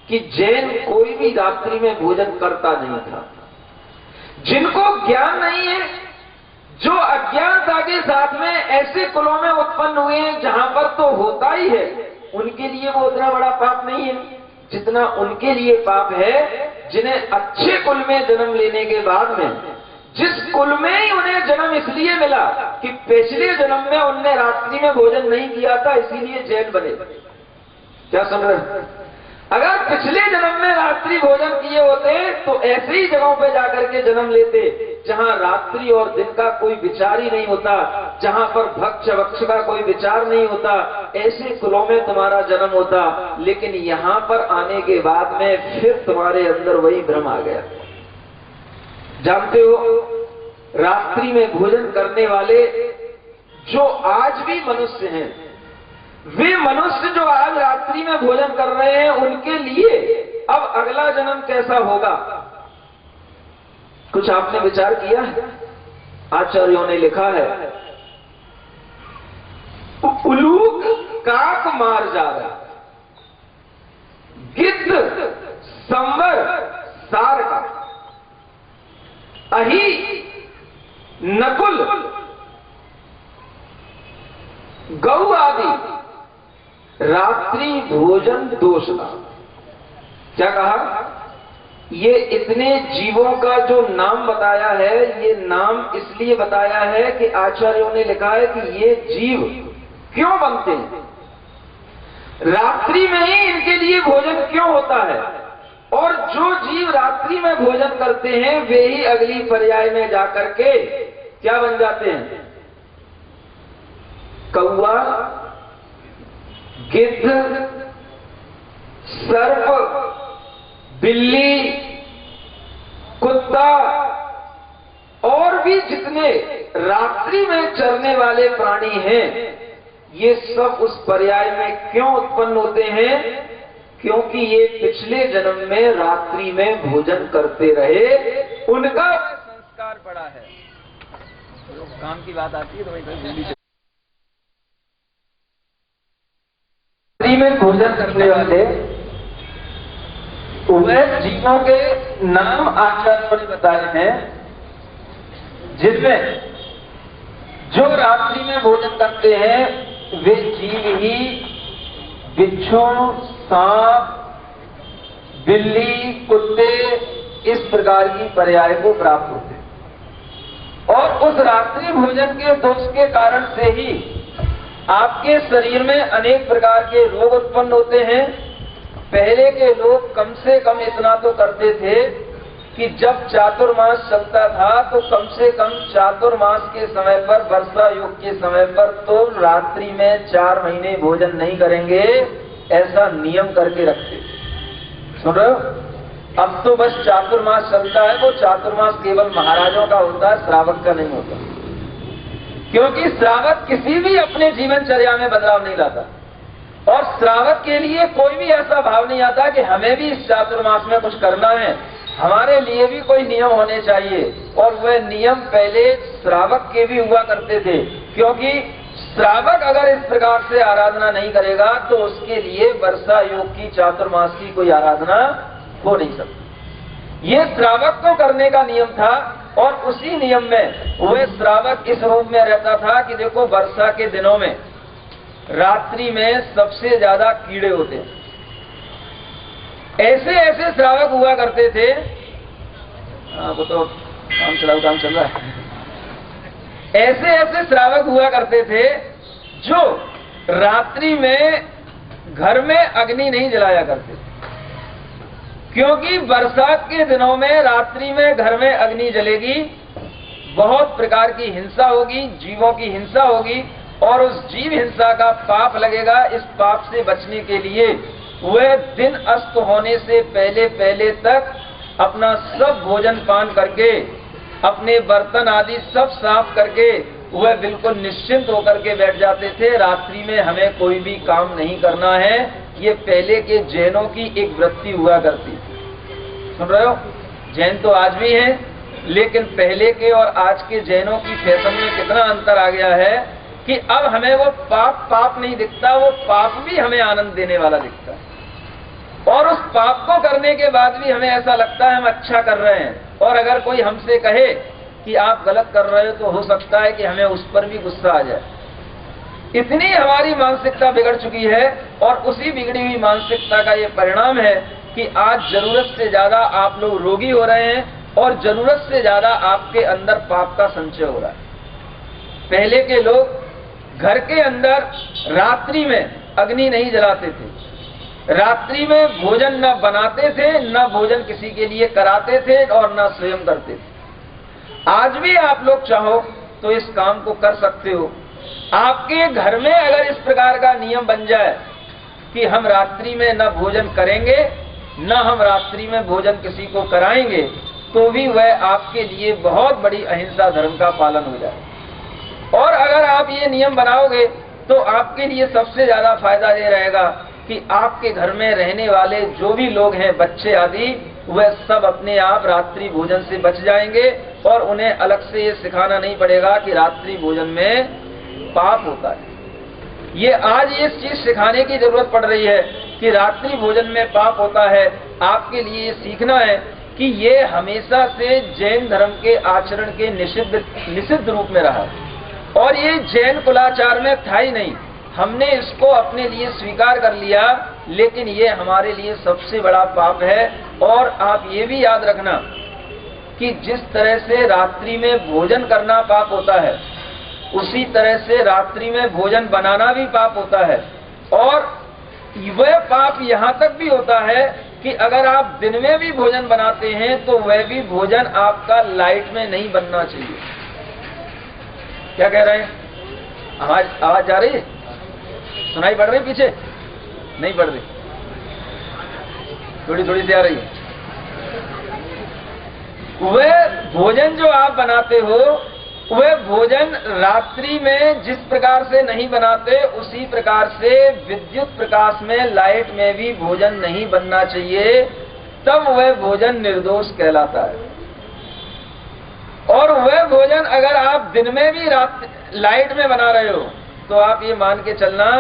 कि जैन कोई भी रात्रि में भोजन करता नहीं था। जिनको ज्ञान नहीं है, जो अज्ञानता के साथ में ऐसे कुलों में उत्पन्न हुए हैं जहां पर तो होता ही है, उनके लिए वो उतना बड़ा पाप नहीं है जितना उनके लिए पाप है जिन्हें अच्छे कुल में जन्म लेने के बाद में, जिस कुल में ही उन्हें जन्म इसलिए मिला कि पिछले जन्म में उनने रात्रि में भोजन नहीं किया था इसीलिए जैन बने। क्या समझ रहे हैं? अगर पिछले जन्म में रात्रि भोजन किए होते तो ऐसे ही जगहों पे जाकर के जन्म लेते जहां रात्रि और दिन का कोई विचार ही नहीं होता, जहां पर भक्ष वक्ष का कोई विचार नहीं होता, ऐसे कुलों में तुम्हारा जन्म होता। लेकिन यहां पर आने के बाद में फिर तुम्हारे अंदर वही भ्रम आ गया। जानते हो रात्रि में भोजन करने वाले जो आज भी मनुष्य हैं, वे मनुष्य जो आज रात्रि में भोजन कर रहे हैं उनके लिए अब अगला जन्म कैसा होगा, कुछ आपने विचार किया है? आचार्यों ने लिखा है उलूक काक मार जा रहा, गिद्ध संवर सार का, अही नकुल गौ आदि रात्रि भोजन दोषना। क्या कहा? ये इतने जीवों का जो नाम बताया है, ये नाम इसलिए बताया है कि आचार्यों ने लिखा है कि ये जीव क्यों बनते हैं, रात्रि में ही इनके लिए भोजन क्यों होता है, और जो जीव रात्रि में भोजन करते हैं वे ही अगली पर्याय में जाकर के क्या बन जाते हैं? कौआ, गिद्ध, सर्प, बिल्ली, कुत्ता और भी जितने रात्रि में चरने वाले प्राणी हैं, ये सब उस पर्याय में क्यों उत्पन्न होते हैं? क्योंकि ये पिछले जन्म में रात्रि में भोजन करते रहे, उनका संस्कार पड़ा है। काम की बात आती है तो वही रात्रि में भोजन करने वाले वह जीवों के नाम आचार्यों ने बताए हैं, जिनमें जो रात्रि में भोजन करते हैं वे जीव ही बिच्छू, सांप, बिल्ली, कुत्ते इस प्रकार की पर्याय को प्राप्त होते हैं। और उस रात्रि भोजन के दोष के कारण से ही आपके शरीर में अनेक प्रकार के रोग उत्पन्न होते हैं। पहले के लोग कम से कम इतना तो करते थे कि जब चातुर्मास चलता था तो कम से कम चातुर्मास के समय पर, वर्षा योग के समय पर तो रात्रि में 4 महीने भोजन नहीं करेंगे, ऐसा नियम करके रखते। सुन रहे हो? अब तो बस चातुर्मास चलता है, वो चातुर्मास केवल महाराजों का होता है, श्रावक का नहीं होता। क्योंकि श्रावक किसी भी अपने जीवनचर्या में बदलाव नहीं लाता, और श्रावक के लिए कोई भी ऐसा भाव नहीं आता कि हमें भी इस चातुर्मास में कुछ करना है, हमारे लिए भी कोई नियम होने चाहिए। और वह नियम पहले श्रावक के भी हुआ करते थे, क्योंकि श्रावक अगर इस प्रकार से आराधना नहीं करेगा तो उसके लिए वर्षा योग की, चातुर्मास की कोई आराधना हो नहीं सकती। ये श्रावक को करने का नियम था, और उसी नियम में वह श्रावक इस रूप में रहता था कि देखो, वर्षा के दिनों में रात्रि में सबसे ज्यादा कीड़े होते हैं। ऐसे ऐसे श्रावक हुआ करते थे, वो तो काम चल रहा है। ऐसे ऐसे श्रावक हुआ करते थे जो रात्रि में घर में अग्नि नहीं जलाया करते, क्योंकि बरसात के दिनों में रात्रि में घर में अग्नि जलेगी, बहुत प्रकार की हिंसा होगी, जीवों की हिंसा होगी, और उस जीव हिंसा का पाप लगेगा। इस पाप से बचने के लिए वह दिन अस्त होने से पहले पहले तक अपना सब भोजन पान करके, अपने बर्तन आदि सब साफ करके वह बिल्कुल निश्चिंत होकर के बैठ जाते थे। रात्रि में हमें कोई भी काम नहीं करना है। ये पहले के जैनों की एक वृत्ति हुआ करती। सुन रहे हो? जैन तो आज भी हैं, लेकिन पहले के और आज के जैनों की फैशन में कितना अंतर आ गया है कि अब हमें वो पाप नहीं दिखता, वो पाप भी हमें आनंद देने वाला दिखता है। और उस पाप को करने के बाद भी हमें ऐसा लगता है हम अच्छा कर रहे हैं। और अगर कोई हमसे कहे कि आप गलत कर रहे हो तो हो सकता है कि हमें उस पर भी गुस्सा आ जाए। इतनी हमारी मानसिकता बिगड़ चुकी है, और उसी बिगड़ी हुई मानसिकता का ये परिणाम है कि आज जरूरत से ज्यादा आप लोग रोगी हो रहे हैं, और जरूरत से ज्यादा आपके अंदर पाप का संचय हो रहा है। पहले के लोग घर के अंदर रात्रि में अग्नि नहीं जलाते थे, रात्रि में भोजन न बनाते थे, न भोजन किसी के लिए कराते थे, और न स्वयं करते थे। आज भी आप लोग चाहो तो इस काम को कर सकते हो। आपके घर में अगर इस प्रकार का नियम बन जाए कि हम रात्रि में न भोजन करेंगे, न हम रात्रि में भोजन किसी को कराएंगे, तो भी वह आपके लिए बहुत बड़ी अहिंसा धर्म का पालन हो जाए। और अगर आप ये नियम बनाओगे तो आपके लिए सबसे ज्यादा फायदा ये रहेगा कि आपके घर में रहने वाले जो भी लोग हैं, बच्चे आदि, वह सब अपने आप रात्रि भोजन से बच जाएंगे, और उन्हें अलग से ये सिखाना नहीं पड़ेगा कि रात्रि भोजन में पाप होता है। ये आज ये चीज सिखाने की जरूरत पड़ रही है कि रात्रि भोजन में पाप होता है। आपके लिए ये सीखना है कि ये हमेशा से जैन धर्म के आचरण के निषिद्ध रूप में रहा, और ये जैन कुलाचार में था ही नहीं। हमने इसको अपने लिए स्वीकार कर लिया, लेकिन ये हमारे लिए सबसे बड़ा पाप है। और आप ये भी याद रखना कि जिस तरह से रात्रि में भोजन करना पाप होता है, उसी तरह से रात्रि में भोजन बनाना भी पाप होता है। और वह पाप यहाँ तक भी होता है कि अगर आप दिन में भी भोजन बनाते हैं तो वह भी भोजन आपका लाइट में नहीं बनना चाहिए। क्या कह रहे हैं? आवाज जा रही है? सुनाई पड़ रही? पीछे नहीं पड़ रही, थोड़ी थोड़ी सी आ रही है। वह भोजन जो आप बनाते हो वह भोजन रात्रि में जिस प्रकार से नहीं बनाते उसी प्रकार से विद्युत प्रकाश में, लाइट में भी भोजन नहीं बनना चाहिए, तब वह भोजन निर्दोष कहलाता है। और वह भोजन अगर आप दिन में भी लाइट में बना रहे हो तो आप ये मान के चलना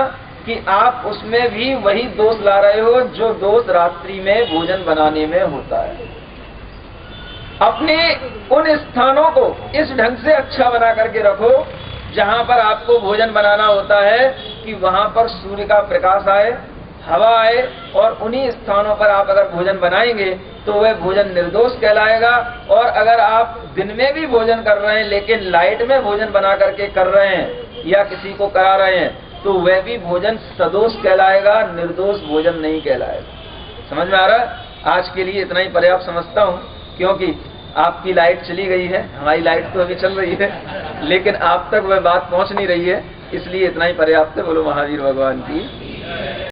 कि आप उसमें भी वही दोष ला रहे हो जो दोष रात्रि में भोजन बनाने में होता है। अपने उन स्थानों को इस ढंग से अच्छा बना करके रखो जहां पर आपको भोजन बनाना होता है कि वहां पर सूर्य का प्रकाश आए, हवा आए, और उन्हीं स्थानों पर आप अगर भोजन बनाएंगे तो वह भोजन निर्दोष कहलाएगा। और अगर आप दिन में भी भोजन कर रहे हैं लेकिन लाइट में भोजन बना करके कर रहे हैं या किसी को करा रहे हैं तो वह भी भोजन सदोष कहलाएगा, निर्दोष भोजन नहीं कहलाएगा। समझ में आ रहा है? आज के लिए इतना ही पर्याप्त समझता हूँ, क्योंकि आपकी लाइट चली गई है, हमारी लाइट तो अभी चल रही है, लेकिन आप तक वह बात पहुंच नहीं रही है, इसलिए इतना ही पर्याप्त है। बोलो महावीर भगवान की।